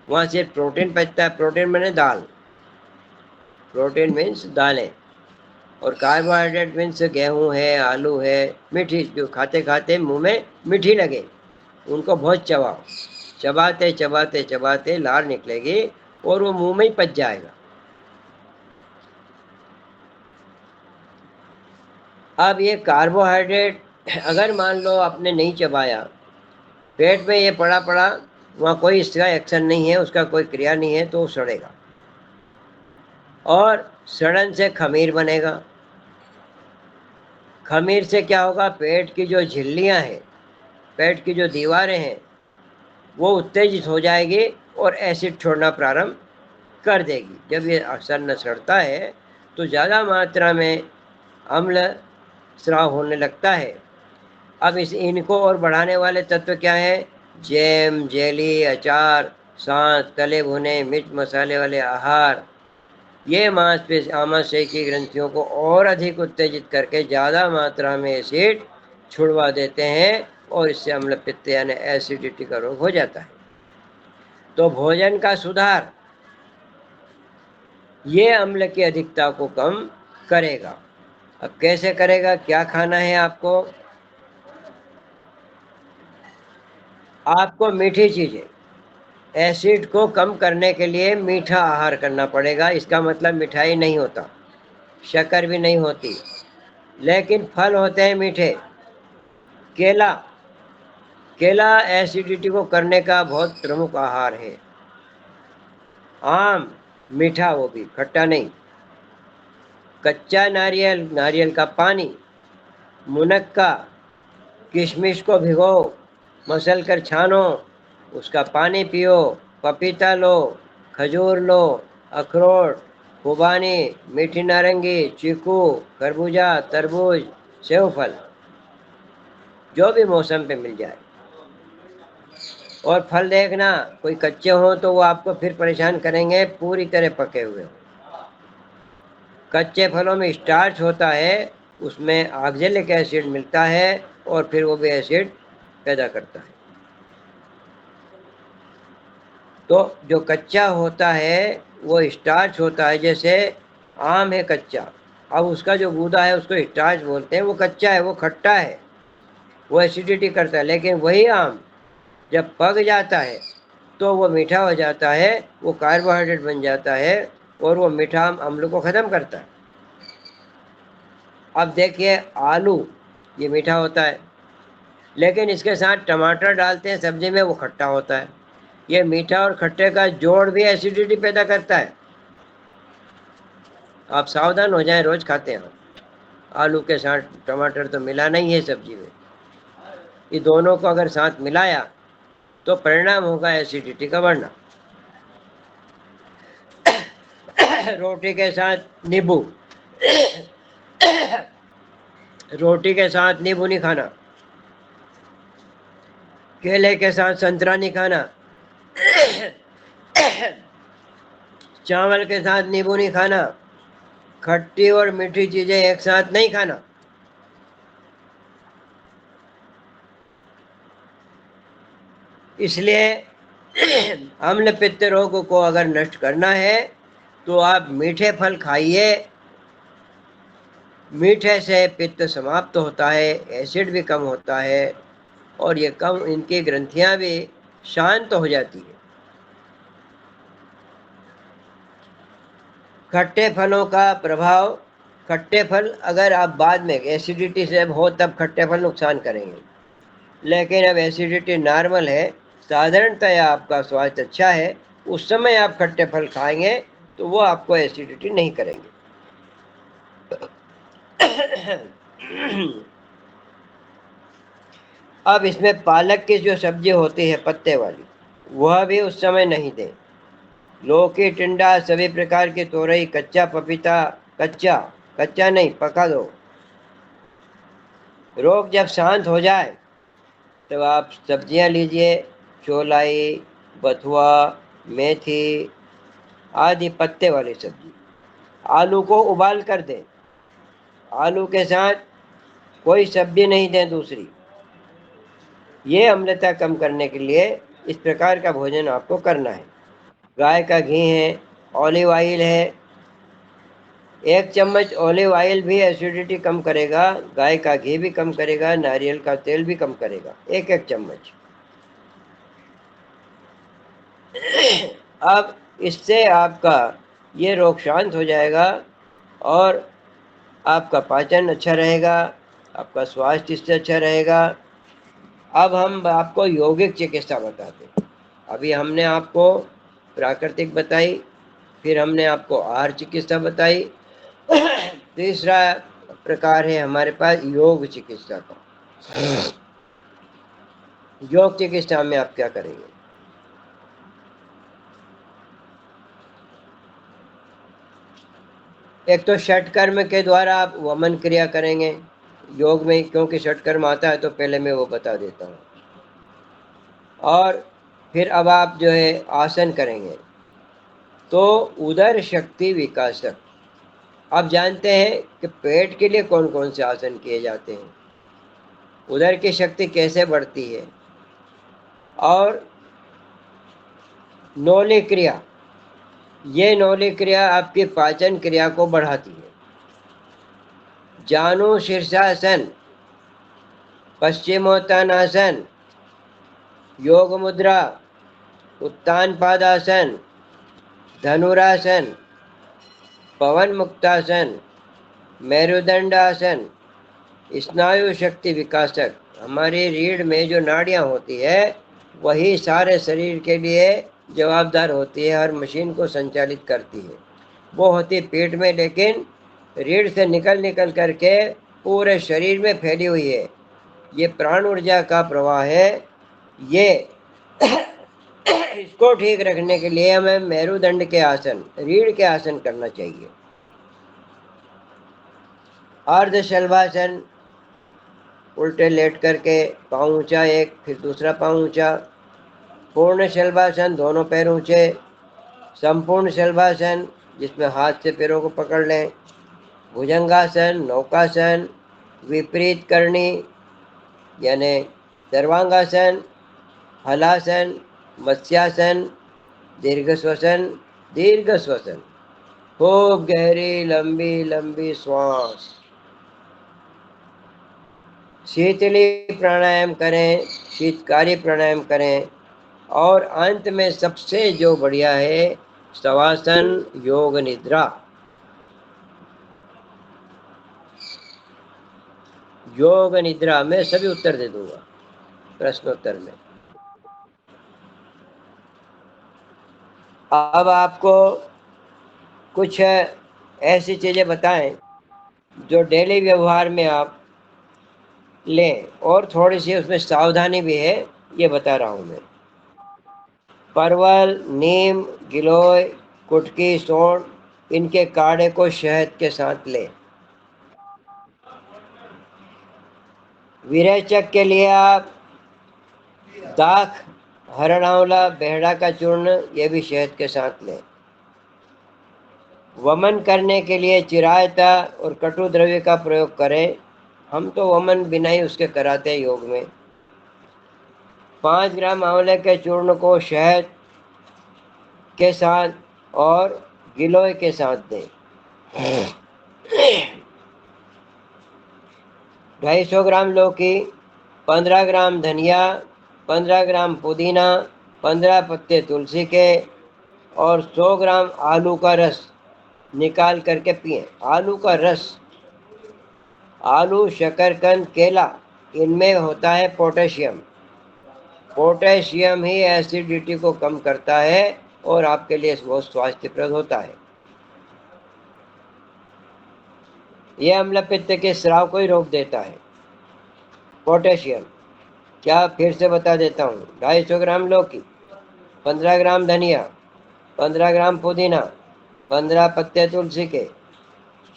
वहाँ सिर्फ प्रोटीन पचता है। प्रोटीन माने दाल, प्रोटीन मीन्स दालें, और कार्बोहाइड्रेट मीन्स गेहूँ है, आलू है, मीठी, जो खाते खाते मुंह में मीठी लगे, उनको बहुत चबाओ। चबाते चबाते चबाते लार निकलेगी और वो मुंह में ही पच जाएगा। अब ये कार्बोहाइड्रेट अगर मान लो आपने नहीं चबाया, पेट में ये पड़ा पड़ा, वहाँ कोई इसका एक्शन नहीं है, उसका कोई क्रिया नहीं है, तो वो सड़ेगा और सड़न से खमीर बनेगा। खमीर से क्या होगा, पेट की जो झिल्लियाँ हैं, पेट की जो दीवारें हैं, वो उत्तेजित हो जाएगी और एसिड छोड़ना प्रारंभ कर देगी। जब ये अन्न सड़ता है तो ज़्यादा मात्रा में अम्ल स्राव होने लगता है। अब इनको और बढ़ाने वाले तत्व क्या हैं, जैम, जेली, अचार, सांस, तले भुने मिर्च मसाले वाले आहार, ये आमाशय की ग्रंथियों को और अधिक उत्तेजित करके ज़्यादा मात्रा में एसिड छुड़वा देते हैं और इससे अम्ल पित्त यानी एसिडिटी का रोग हो जाता है। तो भोजन का सुधार ये अम्ल की अधिकता को कम करेगा। अब कैसे करेगा, क्या खाना है आपको? आपको मीठी चीज़ें, एसिड को कम करने के लिए मीठा आहार करना पड़ेगा। इसका मतलब मिठाई नहीं होता, शक्कर भी नहीं होती, लेकिन फल होते हैं मीठे। केला, केला एसिडिटी को करने का बहुत प्रमुख आहार है। आम, मीठा, वो भी खट्टा नहीं। कच्चा नारियल, नारियल का पानी, मुनक्का, किशमिश को भिगो, मसल कर छानो, उसका पानी पियो। पपीता लो, खजूर लो, अखरोट, खुबानी, मीठी नारंगी, चीकू, खरबूजा, तरबूज, सेवफल, जो भी मौसम पे मिल जाए। और फल देखना, कोई कच्चे हो तो वो आपको फिर परेशान करेंगे, पूरी तरह पके हुए हो। कच्चे फलों में स्टार्च होता है, उसमें ऑक्जेलिक एसिड मिलता है और फिर वो भी एसिड पैदा करता है। तो जो कच्चा होता है वो स्टार्च होता है। जैसे आम है कच्चा, अब उसका जो गूदा है उसको स्टार्च बोलते हैं, वो कच्चा है, वो खट्टा है, वो एसिडिटी करता है। लेकिन वही आम जब पक जाता है तो वो मीठा हो जाता है, वो कार्बोहाइड्रेट बन जाता है और वो मीठा अम्ल को ख़त्म करता है। अब देखिए आलू, ये मीठा होता है, लेकिन इसके साथ टमाटर डालते हैं सब्जी में, वो खट्टा होता है। ये मीठा और खट्टे का जोड़ भी एसिडिटी पैदा करता है। आप सावधान हो जाएं, रोज खाते हैं आलू के साथ टमाटर तो मिला नहीं है सब्जी में, ये दोनों को अगर साथ मिलाया तो परिणाम होगा एसिडिटी का बढ़ना। रोटी के साथ नींबू, रोटी के साथ नींबू नहीं खाना, केले के साथ संतरा नहीं खाना, चावल के साथ नींबू नहीं खाना, खट्टी और मीठी चीजें एक साथ नहीं खाना। इसलिए अम्ल पित्त रोग को अगर नष्ट करना है तो आप मीठे फल खाइए। मीठे से पित्त समाप्त होता है, एसिड भी कम होता है और ये कम, इनकी ग्रंथियां भी शांत हो जाती है। खट्टे फलों का प्रभाव, खट्टे फल अगर आप बाद में एसिडिटी से हो तब खट्टे फल नुकसान करेंगे, लेकिन अब एसिडिटी नॉर्मल है, साधारणतः आपका स्वास्थ्य अच्छा है, उस समय आप खट्टे फल खाएंगे तो वो आपको एसिडिटी नहीं करेंगे। अब इसमें पालक की जो सब्जी होती है पत्ते वाली, वह भी उस समय नहीं दें। लौकी, टिंडा, सभी प्रकार की तोरई, कच्चा पपीता, कच्चा कच्चा नहीं, पका दो। रोग जब शांत हो जाए तब आप सब्जियां लीजिए, चौलाई, बथुआ, मेथी आदि पत्ते वाली सब्जी। आलू को उबाल कर दें। आलू के साथ कोई सब्जी नहीं दें दूसरी। ये अम्लता कम करने के लिए इस प्रकार का भोजन आपको करना है। गाय का घी है, ऑलिव ऑयल है। 1 चम्मच ऑलिव ऑयल भी एसिडिटी कम करेगा, गाय का घी भी कम करेगा, नारियल का तेल भी कम करेगा। 1-1 चम्मच। अब इससे आपका ये रोग शांत हो जाएगा और आपका पाचन अच्छा रहेगा, आपका स्वास्थ्य इससे अच्छा रहेगा। अब हम आपको यौगिक चिकित्सा बताते हैं। अभी हमने आपको प्राकृतिक बताई, फिर हमने आपको आहार चिकित्सा बताई। तीसरा प्रकार है हमारे पास योग चिकित्सा का। योग चिकित्सा में आप क्या करेंगे? एक तो षटकर्म के द्वारा आप वमन क्रिया करेंगे योग में, क्योंकि षटकर्म आता है तो पहले मैं वो बता देता हूँ। और फिर अब आप जो है आसन करेंगे, तो उदर शक्ति विकासक। आप जानते हैं कि पेट के लिए कौन कौन से आसन किए जाते हैं, उदर की शक्ति कैसे बढ़ती है। और नौली क्रिया, ये नौली क्रिया आपकी पाचन क्रिया को बढ़ाती है। जानु शीर्षासन, पश्चिमोत्तानासन, योग मुद्रा, उत्तान पादासन, धनुरासन, पवन मुक्तासन, मेरुदंड आसन, स्नायु शक्ति विकासक। हमारी रीढ़ में जो नाड़ियां होती है वही सारे शरीर के लिए जवाबदार होती है, हर मशीन को संचालित करती है। वो होती पेट में, लेकिन रीढ़ से निकल करके पूरे शरीर में फैली हुई है। ये प्राण ऊर्जा का प्रवाह है। ये इसको ठीक रखने के लिए हमें मेरुदंड के आसन, रीढ़ के आसन करना चाहिए। अर्ध शलभासन, उल्टे लेट करके पाँव ऊंचा एक, फिर दूसरा पाँव ऊंचा। पूर्ण शलभासन, दोनों पैर ऊंचे। संपूर्ण शलभासन, जिसमें हाथ से पैरों को पकड़ लें। भुजंगासन, नौकासन, विपरीत करणी यानी सर्वांगासन, हलासन, मत्स्यासन, दीर्घ श्वसन। खूब गहरी लंबी लंबी श्वास। शीतली प्राणायाम करें, शीतकारी प्राणायाम करें। और अंत में सबसे जो बढ़िया है, शवासन योग निद्रा। योग निद्रा में सभी उत्तर दे दूंगा प्रश्नोत्तर में। अब आपको कुछ ऐसी चीजें बताएं जो डेली व्यवहार में आप लें, और थोड़ी सी उसमें सावधानी भी है, ये बता रहा हूं मैं। परवल, नीम, गिलोय, कुटकी, सोंठ, इनके काढ़े को शहद के साथ लें। विरेचक के लिए आप दाख, हरण आंवला, बेहड़ा का चूर्ण, ये भी शहद के साथ लें। वमन करने के लिए चिरायता और कटु द्रव्य का प्रयोग करें। हम तो वमन बिना ही उसके कराते हैं योग में। 5 ग्राम आंवले के चूर्ण को शहद के साथ और गिलोय के साथ दें। 250 ग्राम लौकी, 15 ग्राम धनिया, 15 ग्राम पुदीना, 15 पत्ते तुलसी के और 100 ग्राम आलू का रस निकाल करके पिएं। आलू का रस, आलू, शकरकंद, केला, इनमें होता है पोटेशियम। पोटेशियम ही एसिडिटी को कम करता है और आपके लिए बहुत स्वास्थ्यप्रद होता है। यह अम्ल पित्त के स्राव को ही रोक देता है। पोटेशियम क्या, फिर से बता देता हूँ। 250 ग्राम लौकी, 15 ग्राम धनिया, 15 ग्राम पुदीना, 15 पत्ते तुलसी के,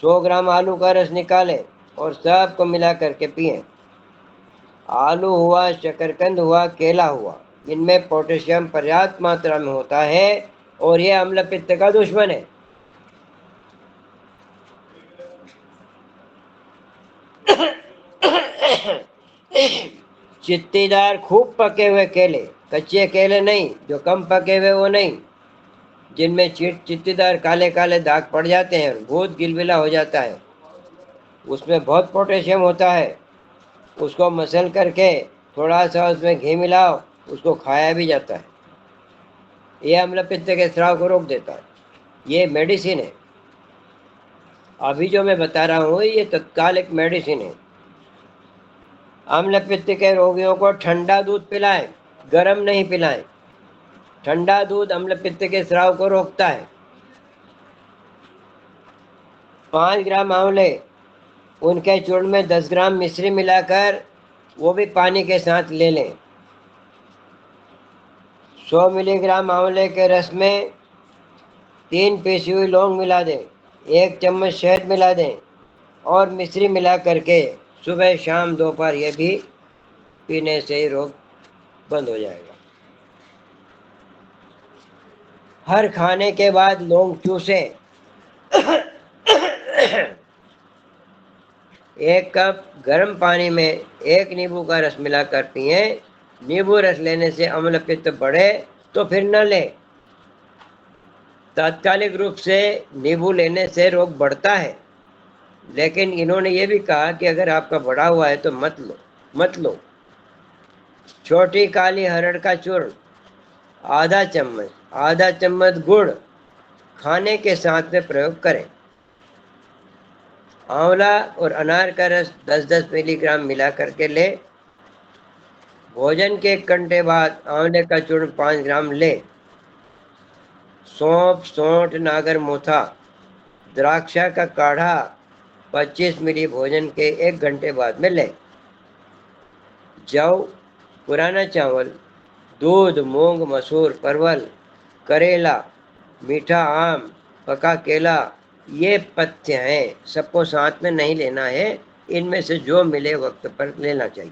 100 ग्राम आलू का रस निकालें और सबको मिला करके पिएं। आलू हुआ, शकरकंद हुआ, केला हुआ, इनमें पोटेशियम पर्याप्त मात्रा में होता है और ये अम्ल पित्त का दुश्मन है। चित्तीदार खूब पके हुए केले, कच्चे केले नहीं, जो कम पके हुए वो नहीं, जिनमें चित्तीदार काले काले दाग पड़ जाते हैं और बहुत गिलबिला हो जाता है, उसमें बहुत पोटेशियम होता है। उसको मसल करके थोड़ा सा उसमें घी मिलाओ, उसको खाया भी जाता है। ये अम्ल पित्त के स्राव को रोक देता है। ये मेडिसिन है। अभी जो मैं बता रहा हूँ ये तत्काल एक मेडिसिन है। अम्ल पित्त के रोगियों को ठंडा दूध पिलाएं, गर्म नहीं पिलाएं। ठंडा दूध अम्ल पित्त के स्राव को रोकता है। 5 ग्राम आंवले, उनके चूर्ण में 10 ग्राम मिश्री मिलाकर वो भी पानी के साथ ले लें। 100 मिलीग्राम आंवले के रस में 3 पीसी हुई लौंग मिला दें, 1 चम्मच शहद मिला दें और मिश्री मिला करके सुबह शाम दोपहर ये भी पीने से ही रोग बंद हो जाएगा। हर खाने के बाद लौंग चूसें। 1 कप गर्म पानी में 1 नींबू का रस मिलाकर पिए। नींबू रस लेने से अम्ल पित्त बढ़े तो फिर न लें। तात्कालिक रूप से नींबू लेने से रोग बढ़ता है, लेकिन इन्होंने ये भी कहा कि अगर आपका बढ़ा हुआ है तो मत लो। छोटी काली हरड़ का चूर्ण आधा चम्मच गुड़ खाने के साथ में प्रयोग करें। आंवला और अनार का रस 10-10 मिलीग्राम मिला करके ले। भोजन के 1 घंटे बाद आंवले का चूर्ण 5 ग्राम ले। सौंफ, सौंठ, नागर मोथा, द्राक्षा का काढ़ा 25 मिली भोजन के 1 घंटे बाद में ले। जौ, पुराना चावल, दूध, मूंग, मसूर, परवल, करेला, मीठा आम, पका केला, ये पथ्य हैं। सबको साथ में नहीं लेना है, इनमें से जो मिले वक्त पर लेना चाहिए।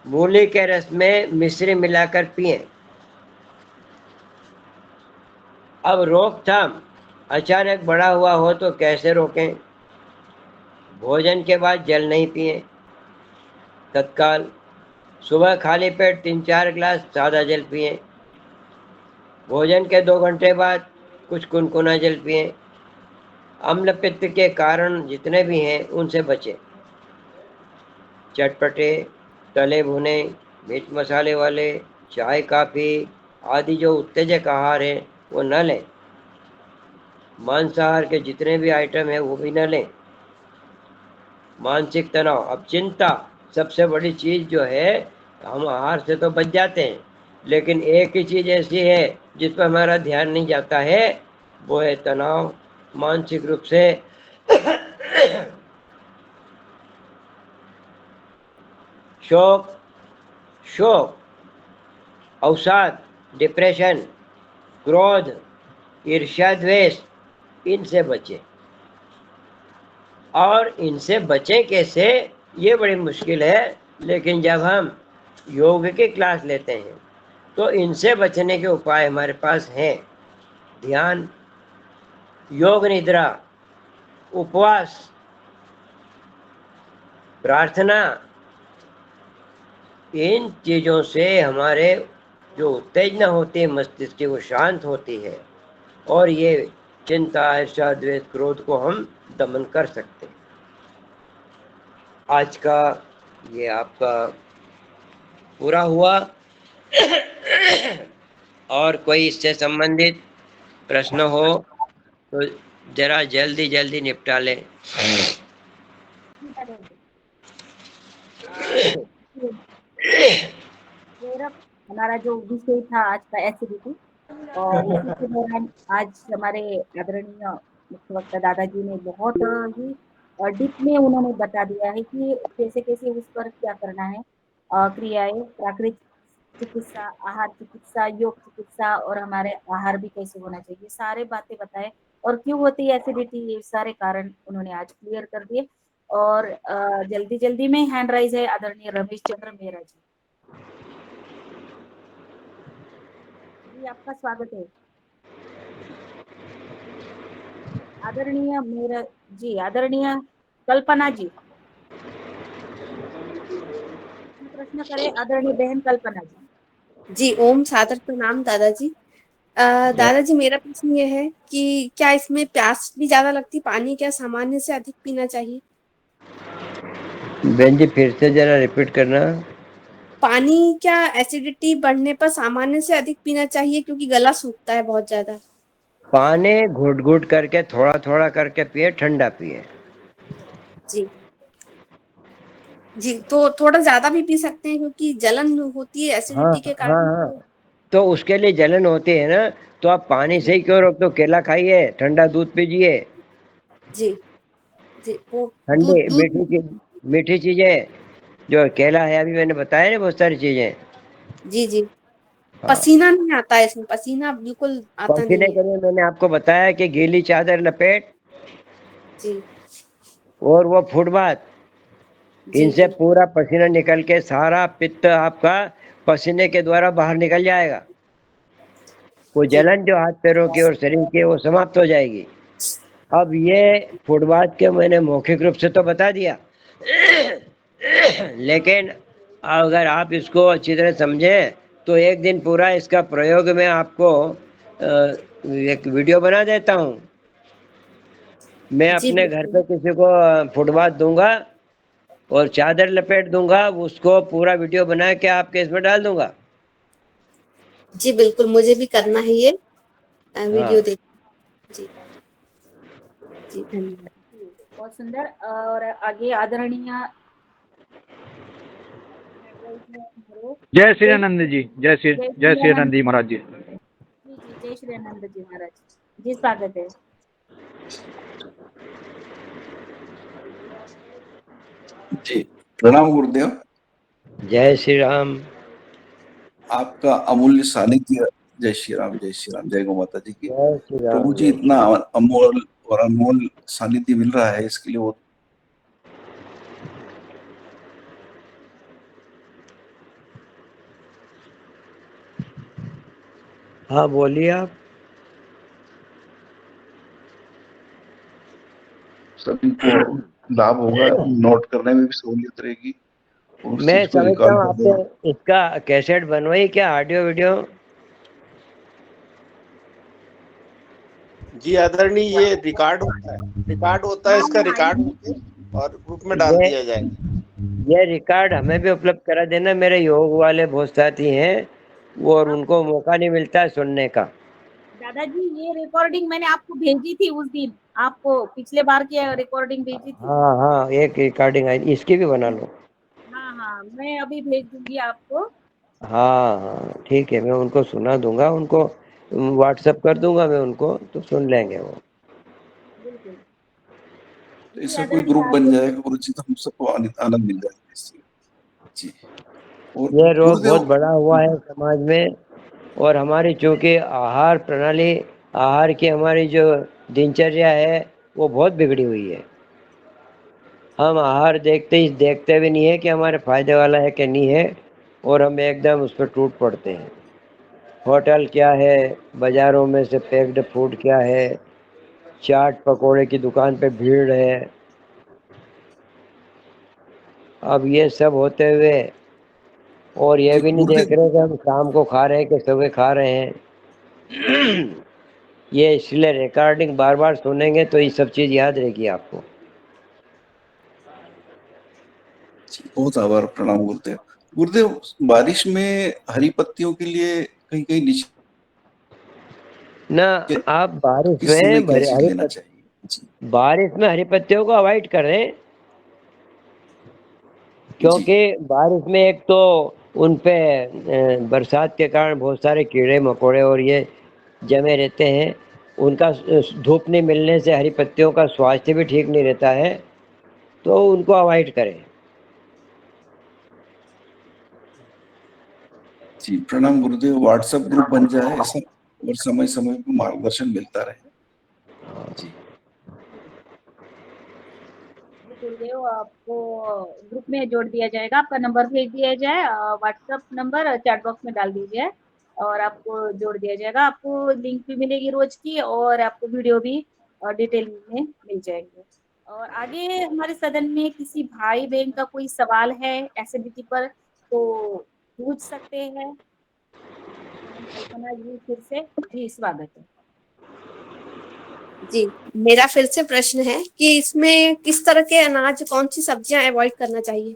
मूली के रस में मिश्री मिलाकर पिएं। अब रोकथाम अचानक बढ़ा हुआ हो तो कैसे रोकें? भोजन के बाद जल नहीं पिएं तत्काल। सुबह खाली पेट 3-4 गिलास सादा जल पिएं। भोजन के 2 घंटे बाद कुछ कुनकुना जल पिएं। अम्ल पित्त के कारण जितने भी हैं उनसे बचें। चटपटे, तले भुने, मिर्च मसाले वाले, चाय कॉफी आदि जो उत्तेजक आहार है वो न लें। मांसाहार के जितने भी आइटम है वो भी न लें। मानसिक तनाव, अब चिंता सबसे बड़ी चीज जो है, हम आहार से तो बच जाते हैं, लेकिन एक ही चीज ऐसी है जिस पर हमारा ध्यान नहीं जाता है, वो है तनाव। मानसिक रूप से शोक, अवसाद, डिप्रेशन, क्रोध, ईर्ष्या, द्वेष, इनसे बचें। और इनसे बचें कैसे, ये बड़ी मुश्किल है, लेकिन जब हम योग की क्लास लेते हैं तो इनसे बचने के उपाय हमारे पास हैं। ध्यान, योग निद्रा, उपवास, प्रार्थना, इन चीजों से हमारे जो उत्तेजना होती है मस्तिष्क की वो शांत होती है और ये चिंता, ईर्ष्या, द्वेष, क्रोध को हम दमन कर सकते हैं। आज का ये आपका पूरा हुआ। और कोई इससे संबंधित प्रश्न हो तो जरा जल्दी जल्दी निपटा लें। हमारा जो विषय था आज का एसिडिटी, और इसी के दौरान आज हमारे आदरणीय मुख्य वक्ता दादाजी ने बहुत ही डीप में उन्होंने बता दिया है कि कैसे कैसे उस पर क्या करना है। क्रियाएं, प्राकृतिक चिकित्सा, आहार चिकित्सा, योग चिकित्सा और हमारे आहार भी कैसे होना चाहिए, सारे बातें बताए। और क्यों होती है एसिडिटी, ये सारे कारण उन्होंने आज क्लियर कर दिए। और जल्दी जल्दी में हैंड राइज है आदरणीय रमेश चंद्र मेहरा जी। जी आपका स्वागत है। आदरणीय मेरा जी, आदरणीय कल्पना जी, अपना प्रश्न करें आदरणीय बहन कल्पना जी। जी, ओम सादर प्रणाम दादाजी। दादाजी मेरा प्रश्न ये है कि क्या इसमें प्यास भी ज़्यादा लगती, पानी क्या सामान्य से अधिक पीना चाहिए? बहन जी फिर से जरा रिपीट करना। पानी क्या एसिडिटी बढ़ने पर सामान्य से अधिक पीना चाहिए क्योंकि गला सूखता है बहुत ज़्यादा? पानी घुट घुट करके थोड़ा थोड़ा करके पिए, ठंडा पिए। जी। जी, तो थोड़ा ज़्यादा भी पी सकते हैं क्योंकि जलन होती है हाँ एसिडिटी के हाँ कारण हाँ, तो तो उसके लिए जलन होती है ना, तो आप पानी से ही क्यों रोक दो, केला खाइए, ठंडा दूध पीजिए, जी, जी, वो ठंडी दूध दूध मीठी चीजें, जो केला है अभी मैंने बताया ना, बहुत सारी चीजें। जी, जी। हाँ, पसीना नहीं आता है इसमें, पसीना बिल्कुल आता पसीने नहीं है। के लिए मैंने आपको बताया कि गीली चादर लपेट जी, और वो फुटबाथ, जी, इनसे जी। पूरा पसीना निकल के सारा पित्त आपका पसीने के द्वारा बाहर निकल जाएगा। वो जी, जलन जो हाथ पैरों की और शरीर की, वो समाप्त हो जाएगी। अब ये फुटबाथ के मैंने मौखिक रूप से तो बता दिया, लेकिन अगर आप इसको अच्छी तरह समझें तो एक दिन पूरा इसका प्रयोग में आपको एक वीडियो बना देता हूँ। मैं जी, अपने घर बिल्कुल। पे किसी को फुटबाथ दूंगा और चादर लपेट दूंगा, उसको पूरा वीडियो बना के आपके इसमें डाल दूंगा। जी, बिल्कुल, मुझे भी करना है ये वीडियो हाँ, देख जी, जी, धन्यवाद। बहुत सुंदर। और आगे आदरणीय जय श्री आनंद जी, जय श्री आनंद जी महाराज जी। जी जी, जय श्री आनंद जी महाराज जी, स्वागत है। जी प्रणाम गुरुदेव। जय श्री राम। आपका अमूल्य सानिध्य, जय श्री राम, जय श्री राम, जय गौ माता जी की। जय श्री प्रभु राम। जी, इतना अमोल और अनमोल सानिध्य मिल रहा है, इसके लिए वो हाँ बोलिए आप। सभी को लाभ होगा, नोट करने में भी सहूलियत रहेगी और उस मैं चीज को समझता रिकॉर्ड हूँ कर देना। आपने इसका कैसेट बनवाई क्या, ऑडियो वीडियो? जी आदरणीय, ये रिकॉर्ड होता है, इसका रिकॉर्ड होके और ग्रुप में डाल ये दिया जाएगा। ये रिकॉर्ड हमें भी उपलब्ध करा देना, मेरे योग वाले बहुत साथी हैं वो, और उनको मौका नहीं मिलता है सुनने का। दादाजी ये रिकॉर्डिंग मैंने आपको भेजी थी उस दिन, आपको पिछले बार की रिकॉर्डिंग भेजी थी। हाँ हाँ, एक रिकॉर्डिंग आई, इसकी भी बना लो। हाँ हाँ, मैं अभी भेज दूंगी आपको। हाँ हाँ ठीक है, मैं उनको सुना दूंगा, उनको व्हाट्सएप कर दूंगा मैं उनको, तो सुन लेंगे वो। बिल्कुल तो जी। इसका कोई आदरणीय ग्रुप बन आगे जाएगा गुरु जी, तो हम सबको आनंद मिल जाएगा इससे। जी। और ये रोग बहुत गुरुदेव, बड़ा हुआ है समाज में, और हमारी चूंकि आहार प्रणाली, आहार की हमारी जो दिनचर्या है वो बहुत बिगड़ी हुई है। हम आहार देखते भी नहीं है कि हमारे फायदे वाला है कि नहीं है, और हम एकदम उस पर टूट पड़ते हैं। होटल क्या है, बाजारों में से पैक्ड फूड क्या है, चाट पकोड़े की दुकान पे भीड़ है। अब ये सब होते हुए, और ये जी भी नहीं देख गुरुदेव, रहे कि हम शाम को खा रहे हैं कि सुबह खा रहे हैं। ये इसलिए रिकॉर्डिंग बार बार सुनेंगे तो ये सब चीज याद रहेगी आपको। जी बहुत आभार, प्रणाम गुरुदेव। गुरुदेव, बारिश में हरी पत्तियों के लिए कहीं कहीं नीचे ना, आप बारिश किस समय में क्या चीज लेना चाहिए? जी बारिश में हरी पत्तियों को अवॉइड करें, जी क्योंकि बारिश में एक तो उन पे बरसात के कारण बहुत सारे कीड़े मकोड़े और ये जमे रहते हैं। उनका धूप नहीं मिलने से हरी पत्तियों का स्वास्थ्य भी ठीक नहीं रहता है, तो उनको अवॉइड करें। जी प्रणाम गुरुदेव। व्हाट्सएप ग्रुप बन जाए ऐसा, और समय समय पर मार्गदर्शन मिलता रहे। जी गुरुदेव आपको ग्रुप में जोड़ दिया जाएगा, आपका नंबर भेज दिया जाए, व्हाट्सएप नंबर चैट बॉक्स में डाल दीजिए। और आपको जोड़ दिया जाएगा। आपको लिंक भी मिलेगी रोज की और आपको वीडियो भी डिटेल में मिल जाएंगे। और आगे हमारे सदन में किसी भाई बहन का कोई सवाल है एसिडिटी पर तो पूछ सकते हैं। कल्पना जी फिर से जी स्वागत है। जी, मेरा फिर से प्रश्न है कि इसमें किस तरह के अनाज, कौन सी सब्जियां अवॉइड करना चाहिए?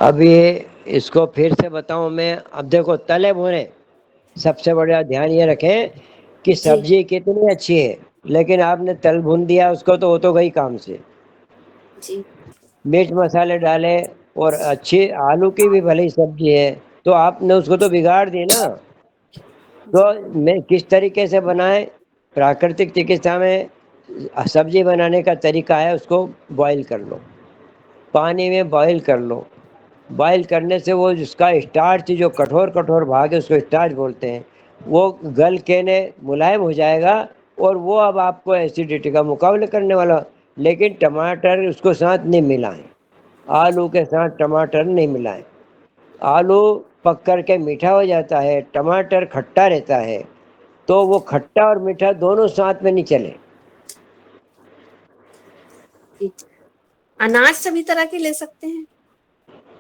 अब ये इसको फिर से बताऊं मैं। अब देखो, तले भुने सबसे बड़ा ध्यान ये रखें कि जी। सब्जी कितनी अच्छी है, लेकिन आपने तल भून दिया उसको तो वो तो गई काम से। जी। मिर्च मसाले डाले और अच्छी आलू की भी भली सब्जी है तो आपने उसको तो बिगाड़ दी ना। तो मैं किस तरीके से बनाए, प्राकृतिक चिकित्सा में सब्जी बनाने का तरीका है, उसको बॉईल कर लो, पानी में बॉईल कर लो। बॉईल करने से वो जिसका स्टार्च, जो कठोर कठोर भाग है उसको स्टार्च बोलते हैं, वो गल के ने मुलायम हो जाएगा और वो अब आपको एसिडिटी का मुकाबला करने वाला। लेकिन टमाटर उसको साथ नहीं मिलाएं, आलू के साथ टमाटर नहीं मिलाएं। आलू पक कर के मीठा हो जाता है, टमाटर खट्टा रहता है, तो वो खट्टा और मीठा दोनों साथ में नहीं चले। जी। अनाज सभी तरह के ले सकते हैं?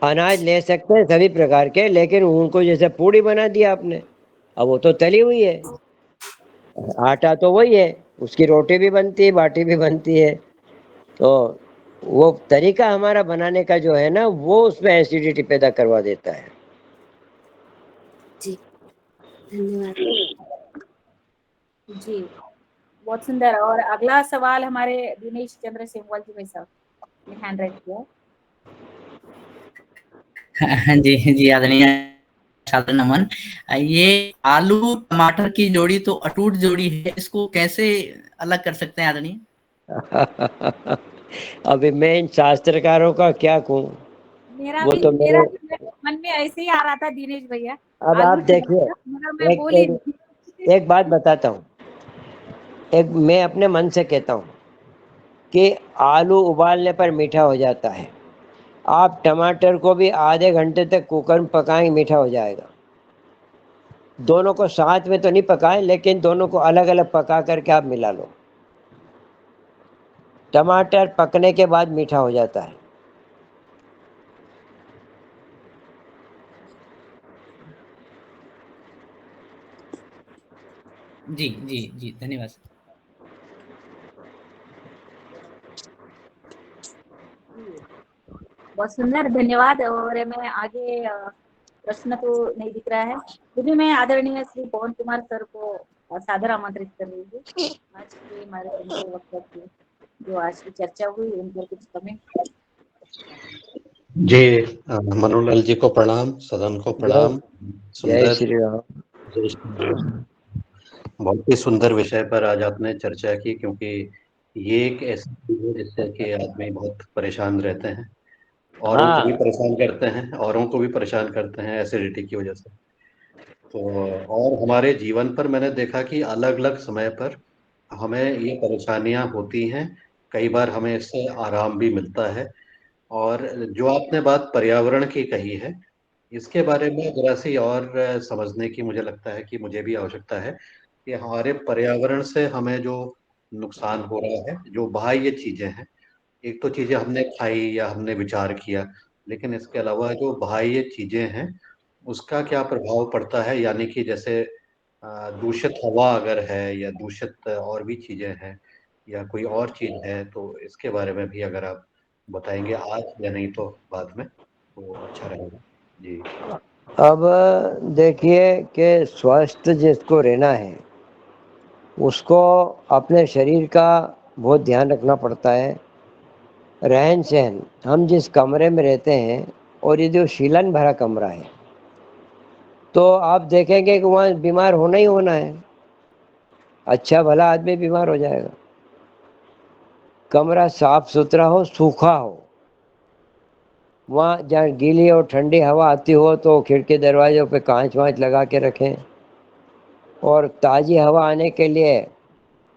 अनाज ले सकते हैं सभी प्रकार के, लेकिन उनको जैसे पूड़ी बना दिया आपने, अब वो तो तली हुई है, आटा तो वही है, उसकी रोटी भी बनती है, बाटी भी बनती है। तो वो तरीका हमारा बनाने का जो है ना, वो उसमें एसिडिटी पैदा करवा देता है। जी, धन्यवाद। जी बहुत सुंदर। और अगला सवाल हमारे दिनेश चंद्र सेमवाल जी भाई साहब ने हैंड राइज किया। हाँ जी जी, आदरणीय छात्र नमन। ये आलू टमाटर की जोड़ी तो अटूट जोड़ी है, इसको कैसे अलग कर सकते हैं आदरणीय? अभी मैं इन शास्त्रकारों का क्या कहूँ, मेरा वो भी तो मेरा मेरे। भी मन में ऐसे ही आ रहा था दिनेश भैया, अब आप आलू देखिए, टमाटर, मगर मैं एक बोली एक एक बात बताता हूँ, एक मैं अपने मन से कहता हूँ कि आलू उबालने पर मीठा हो जाता है। आप टमाटर को भी आधे घंटे तक कुकर में पकाएंगे, मीठा हो जाएगा। दोनों को साथ में तो नहीं पकाएं, लेकिन दोनों को अलग अलग पका करके आप मिला लो। टमाटर पकने के बाद मीठा हो जाता है। जी जी जी, धन्यवाद। बहुत सुंदर, धन्यवाद। और मैं आगे प्रश्न तो नहीं दिख रहा है मुझे। मैं आदरणीय श्री पवन कुमार सर को सादर आमंत्रित कर रही हूँ आज के हमारे वक्तव्य की जो आज की चर्चा हुई उन पर कुछ कमेंट। जी, मनोलाल जी को प्रणाम, सदन को प्रणाम। जय सुंदर, श्री राम। जय श्री राम। बहुत ही सुंदर विषय पर आज आपने चर्चा की, क्योंकि ये एक ऐसी चीज है जिससे कि आदमी बहुत परेशान रहते हैं, औरों को भी हाँ, परेशान करते हैं, औरों को भी परेशान करते हैं एसिडिटी की वजह से। तो और हमारे जीवन पर मैंने देखा कि अलग अलग समय पर हमें ये परेशानियां होती हैं, कई बार हमें इससे आराम भी मिलता है। और जो आपने बात पर्यावरण की कही है, इसके बारे में जरा सी और समझने की मुझे लगता है कि मुझे भी आवश्यकता है कि हमारे पर्यावरण से हमें जो नुकसान हो रहा है, जो बाह्य चीजें हैं, एक तो चीजें हमने खाई या हमने विचार किया, लेकिन इसके अलावा जो बाह्य चीजें हैं उसका क्या प्रभाव पड़ता है, यानी कि जैसे दूषित हवा अगर है या दूषित और भी चीजें हैं या कोई और चीज है, तो इसके बारे में भी अगर आप बताएंगे आज या नहीं तो बाद में, तो अच्छा रहेगा जी। अब देखिए कि स्वस्थ जिसको रहना है उसको अपने शरीर का बहुत ध्यान रखना पड़ता है। रहन सहन, हम जिस कमरे में रहते हैं और ये जो शीलन भरा कमरा है, तो आप देखेंगे कि वहाँ बीमार होना ही होना है। अच्छा भला आदमी बीमार हो जाएगा। कमरा साफ सुथरा हो, सूखा हो, वहाँ जहाँ गीली और ठंडी हवा आती हो तो खिड़की दरवाजों पे कांच वाँच लगा के रखें। और ताज़ी हवा आने के लिए,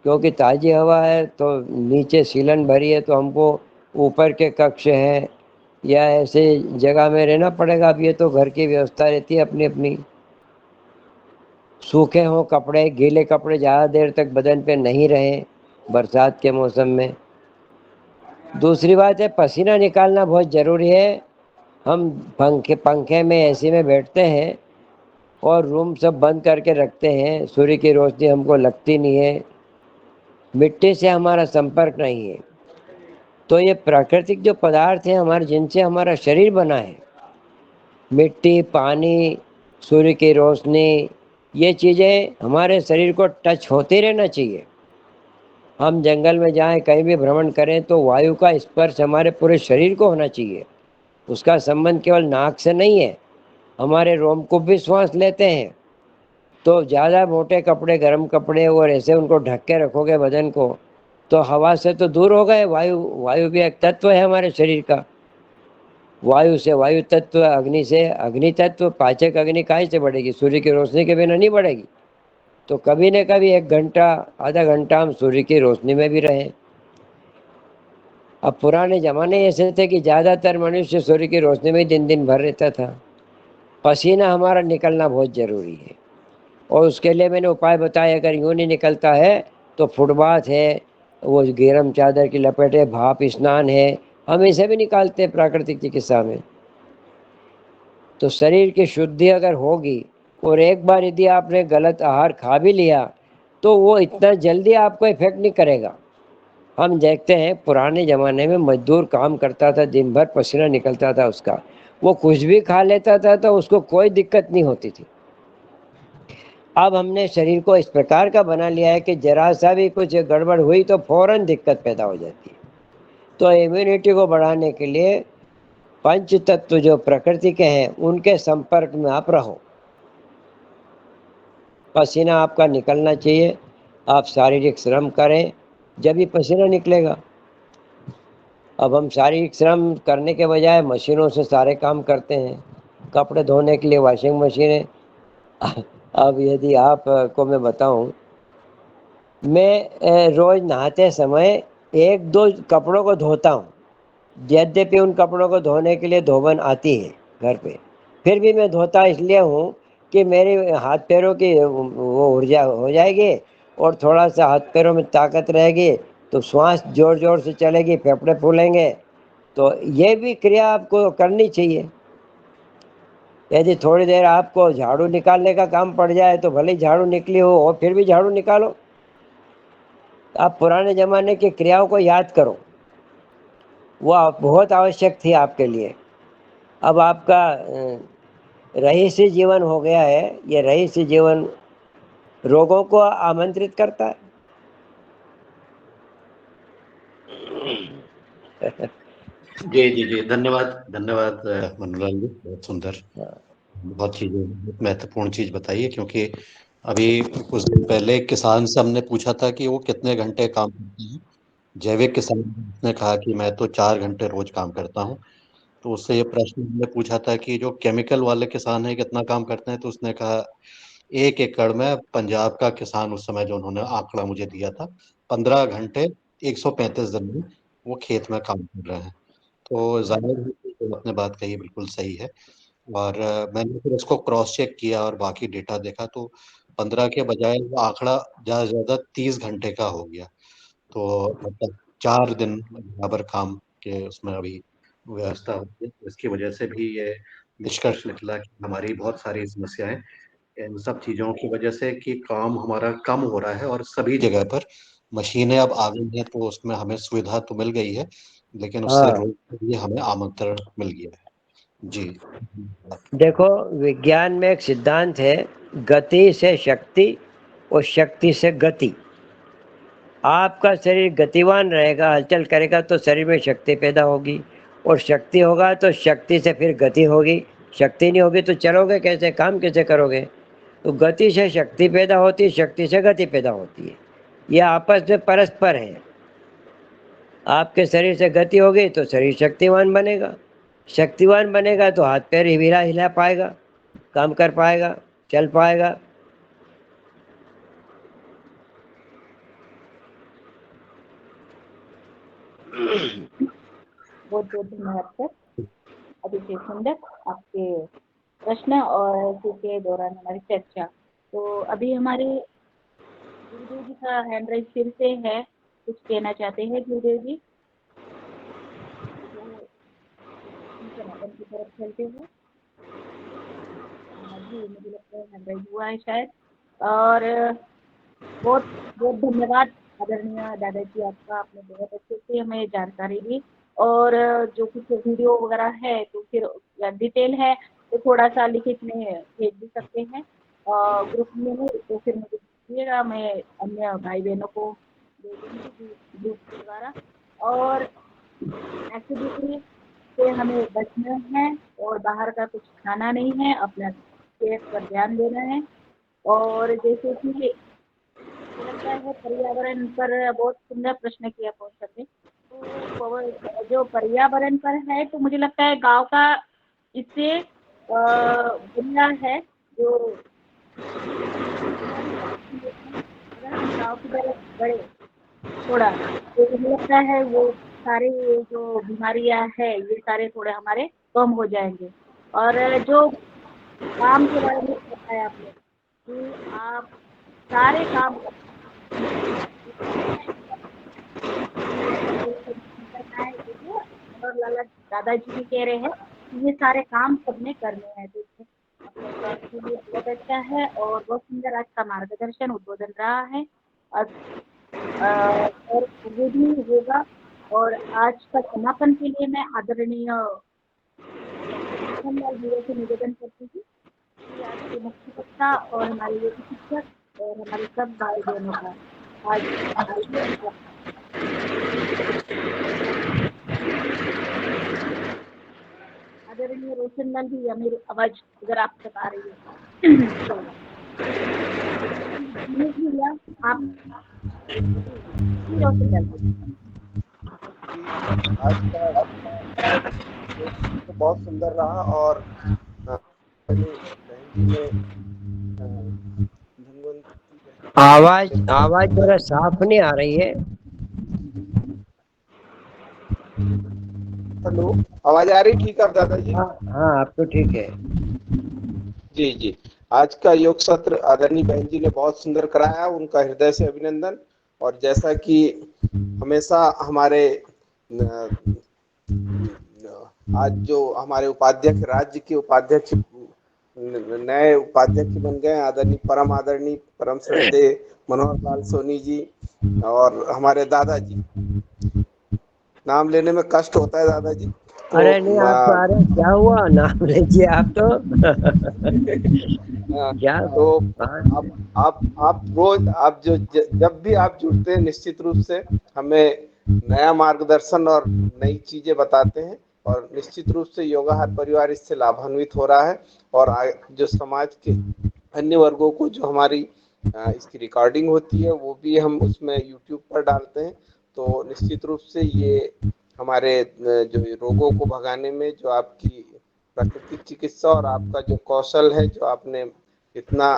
क्योंकि ताज़ी हवा है तो नीचे सीलन भरी है, तो हमको ऊपर के कक्ष हैं या ऐसे जगह में रहना पड़ेगा। अब ये तो घर की व्यवस्था रहती है अपनी अपनी। सूखे हों कपड़े, गीले कपड़े ज़्यादा देर तक बदन पे नहीं रहें बरसात के मौसम में। दूसरी बात है, पसीना निकालना बहुत ज़रूरी है। हम पंखे में एसी में बैठते हैं और रूम सब बंद करके रखते हैं, सूर्य की रोशनी हमको लगती नहीं है, मिट्टी से हमारा संपर्क नहीं है। तो ये प्राकृतिक जो पदार्थ हैं हमारे, जिनसे हमारा शरीर बना है, मिट्टी, पानी, सूर्य की रोशनी, ये चीज़ें हमारे शरीर को टच होते रहना चाहिए। हम जंगल में जाएं, कहीं भी भ्रमण करें तो वायु का स्पर्श हमारे पूरे शरीर को होना चाहिए। उसका संबंध केवल नाक से नहीं है, हमारे रोमकूप भी श्वास लेते हैं। तो ज़्यादा मोटे कपड़े, गर्म कपड़े और ऐसे उनको ढक के रखोगे बदन को, तो हवा से तो दूर हो गए। वायु भी एक तत्व है हमारे शरीर का। वायु से वायु तत्व, अग्नि से अग्नि तत्व, पाचक अग्नि काहे से बढ़ेगी? सूर्य की रोशनी के बिना नहीं बढ़ेगी। तो कभी न कभी 1 घंटा, आधा घंटा हम सूर्य की रोशनी में भी रहें। अब पुराने ज़माने ऐसे थे कि ज़्यादातर मनुष्य सूर्य की रोशनी में दिन दिन भर रहता था। पसीना हमारा निकलना बहुत ज़रूरी है और उसके लिए मैंने उपाय बताए। अगर यूँ नहीं निकलता है तो फुटबाथ है, वो गर्म चादर की लपेट है, भाप स्नान है, हम इसे भी निकालते हैं प्राकृतिक चिकित्सा में। तो शरीर की शुद्धि अगर होगी, और एक बार यदि आपने गलत आहार खा भी लिया तो वो इतना जल्दी आपको इफेक्ट नहीं करेगा। हम देखते हैं पुराने ज़माने में मजदूर काम करता था, दिन भर पसीना निकलता था उसका, वो कुछ भी खा लेता था तो उसको कोई दिक्कत नहीं होती थी। अब हमने शरीर को इस प्रकार का बना लिया है कि जरा सा भी कुछ गड़बड़ हुई तो फौरन दिक्कत पैदा हो जाती है। तो इम्यूनिटी को बढ़ाने के लिए पंच तत्व जो प्रकृति के हैं उनके संपर्क में आप रहो। पसीना आपका निकलना चाहिए, आप शारीरिक श्रम करें, जब ही पसीना निकलेगा। अब हम शारीरिक श्रम करने के बजाय मशीनों से सारे काम करते हैं। कपड़े धोने के लिए वॉशिंग मशीन है। अब यदि आप को मैं बताऊं, मैं रोज नहाते समय 1-2 कपड़ों को धोता हूँ। यद्यपि उन कपड़ों को धोने के लिए धोबन आती है घर पे, फिर भी मैं धोता इसलिए हूँ कि मेरे हाथ पैरों की वो ऊर्जा हो जाएगी और थोड़ा सा हाथ पैरों में ताकत रहेगी, तो श्वास जोर जोर से चलेगी, फेफड़े फूलेंगे। तो ये भी क्रिया आपको करनी चाहिए। यदि थोड़ी देर आपको झाड़ू निकालने का काम पड़ जाए तो भले ही झाड़ू निकली हो और फिर भी झाड़ू निकालो। आप पुराने ज़माने की क्रियाओं को याद करो, वो बहुत आवश्यक थी आपके लिए। अब आपका रईसी जीवन हो गया है, ये रईसी जीवन रोगों को आमंत्रित करता है। जी जी जी, धन्यवाद धन्यवाद मनोलाल जी, बहुत सुंदर, बहुत चीजें, बहुत महत्वपूर्ण चीज बताई है। क्योंकि अभी कुछ दिन पहले एक किसान से हमने पूछा था कि वो कितने घंटे काम करते हैं। जैविक किसान ने कहा कि मैं तो 4 घंटे रोज काम करता हूँ। तो उससे ये प्रश्न हमने पूछा था कि जो केमिकल वाले किसान है कितना काम करते हैं, तो उसने कहा 1 एकड़ में, पंजाब का किसान उस समय जो उन्होंने आंकड़ा मुझे दिया था, 15 घंटे 135 दिन में वो खेत में काम कर रहे हैं। तो जाहिर है कि जो आपने बात कही बिल्कुल सही है। और मैंने फिर उसको क्रॉस चेक किया और बाकी डेटा देखा, तो 15 के बजाय वो आंकड़ा ज्यादा से ज्यादा 30 घंटे का हो गया। तो मतलब 4 दिन बराबर काम के उसमें अभी व्यवस्था होती है। इसकी वजह से भी ये निष्कर्ष निकला कि हमारी बहुत सारी समस्याएं इन सब चीजों की वजह से कि काम हमारा कम हो रहा है। और सभी जगह पर मशीनें अब आ गई हैं, तो उसमें हमें सुविधा तो मिल गई है, लेकिन उससे हाँ, रोग के लिए हमें आमंत्रण मिल गया है। जी। देखो, विज्ञान में एक सिद्धांत है, गति से शक्ति और शक्ति से गति। आपका शरीर गतिवान रहेगा, हलचल करेगा तो शरीर में शक्ति पैदा होगी, और शक्ति होगा तो शक्ति से फिर गति होगी। शक्ति नहीं होगी तो चलोगे कैसे, काम कैसे करोगे? तो गति से शक्ति पैदा होती है, शक्ति से गति पैदा होती है, ये आपस में परस्पर है। आपके शरीर से गति होगी तो शरीर शक्तिवान बनेगा, शक्तिवान बनेगा तो हाथ पैर हिला हिला पाएगा, काम कर पाएगा, चल पाएगा। बहुत बहुत धन्यवाद सर। अभिषेक सुंदर, आपके प्रश्न और के दौरान हमारी चर्चा। तो अभी हमारे गुरुदेव जी का हैंड राइज फिर से है, कुछ कहना चाहते हैं गुरुदेव जी? समापन की तरफ चलते हैं। हाँ जी, मुझे लगता है हैंड राइज हुआ है शायद। और बहुत बहुत धन्यवाद आदरणीय दादाजी आपका, आपने बहुत अच्छे से हमें जानकारी दी। और जो कुछ वीडियो वगैरह है तो फिर डिटेल है तो थोड़ा सा लिखित में भेज भी सकते हैं ग्रुप में, तो फिर मुझे दीजिएगा, मैं अन्य भाई बहनों को दे दूँगी ग्रुप के द्वारा। और एक्टिविटी से हमें बचना है और बाहर का कुछ खाना नहीं है, अपना सेहत पर ध्यान देना है। और जैसे कि मुझे लगता है पर्यावरण पर बहुत सुंदर प्रश्न किया पहुंचते ने, तो जो पर्यावरण पर है तो मुझे लगता है गांव का इससे दुनिया है जो अगर हम गांव की तरफ बढ़े थोड़ा तो मुझे लगता है वो सारे जो बीमारियां है ये सारे थोड़े हमारे कम हो जाएंगे। और जो काम के बारे में बताया आपने कि आप सारे काम और लाला दादाजी भी कह रहे हैं कि ये सारे काम सबने करने हैं, तो अपने स्वास्थ्य के लिए बहुत अच्छा है और बहुत सुंदर आज का मार्गदर्शन उद्बोधन रहा है। और वो भी होगा। और आज का समापन के लिए मैं आदरणीय जी से निवेदन करती हूँ कि आज के मुख्य वक्ता और हमारे योगी शिक्षक और हमारे सब भाई बहनों का आज आदरणीय रोशनलाल जी, मेरी आवाज अगर आप तक आ रही है तो आप रोशनलाल जी। आज का तो बहुत सुंदर रहा और बहन जी ने आवाज जरा साफ नहीं आ रही है। हेलो, आवाज आ रही ठीक है दादाजी? हाँ अब तो ठीक है। जी जी, आज का योग सत्र आदरणीय बहन जी ने बहुत सुंदर कराया, उनका हृदय से अभिनंदन। और जैसा कि हमेशा हमारे आज जो हमारे उपाध्यक्ष, राज्य के उपाध्यक्ष, नए उपाध्यक्ष बन गए आदरणीय परम श्रद्धेय मनोहर लाल सोनी जी और हमारे दादाजी, नाम लेने में कष्ट होता है दादाजी। तो अरे नहीं, आप तो अरे क्या हुआ, नाम लीजिए आप तो क्या तो आप रोज आप जो जब भी आप जुड़ते हैं निश्चित रूप से हमें नया मार्गदर्शन और नई चीजें बताते हैं और निश्चित रूप से योगाहार परिवार इससे लाभान्वित हो रहा है। और जो समाज के अन्य वर्गों को जो हमारी इसकी रिकॉर्डिंग होती है वो भी हम उसमें यूट्यूब पर डालते हैं। तो निश्चित रूप से ये हमारे जो रोगों को भगाने में जो आपकी प्राकृतिक चिकित्सा और आपका जो कौशल है, जो आपने इतना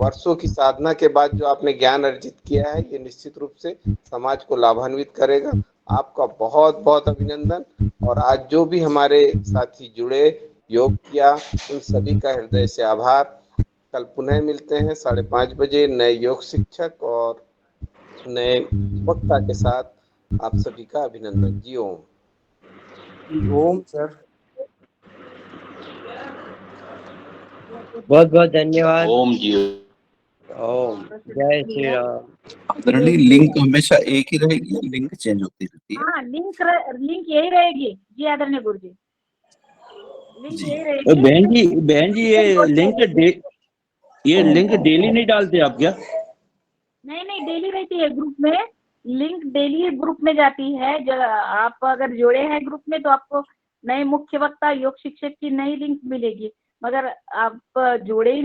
वर्षों की साधना के बाद जो आपने ज्ञान अर्जित किया है, ये निश्चित रूप से समाज को लाभान्वित करेगा। आपका बहुत बहुत अभिनंदन। और आज जो भी हमारे साथी जुड़े, योग किया, उन सभी का हृदय से आभार। कल पुनः मिलते हैं 5:30 बजे नए योग शिक्षक और नए वक्ता के साथ। आप सभी का अभिनंदन। जी ओम। ओम सर। बहुत बहुत धन्यवाद। ओम जी। ओम जय श्री राम। आदरणीय लिंक हमेशा एक ही रहेगी या लिंक चेंज होती रहती है? हाँ, लिंक यही रहेगी जी आदरणीय गुरु जी, लिंक यही रहेगी। बहन जी ये लिंक डेली नहीं डालते आप क्या? नहीं, डेली रहती है ग्रुप में, लिंक डेली ग्रुप में जाती है। जब आप अगर जुड़े हैं ग्रुप में तो आपको नए मुख्य वक्ता योग शिक्षक की नई लिंक मिलेगी, मगर आप जुड़े ही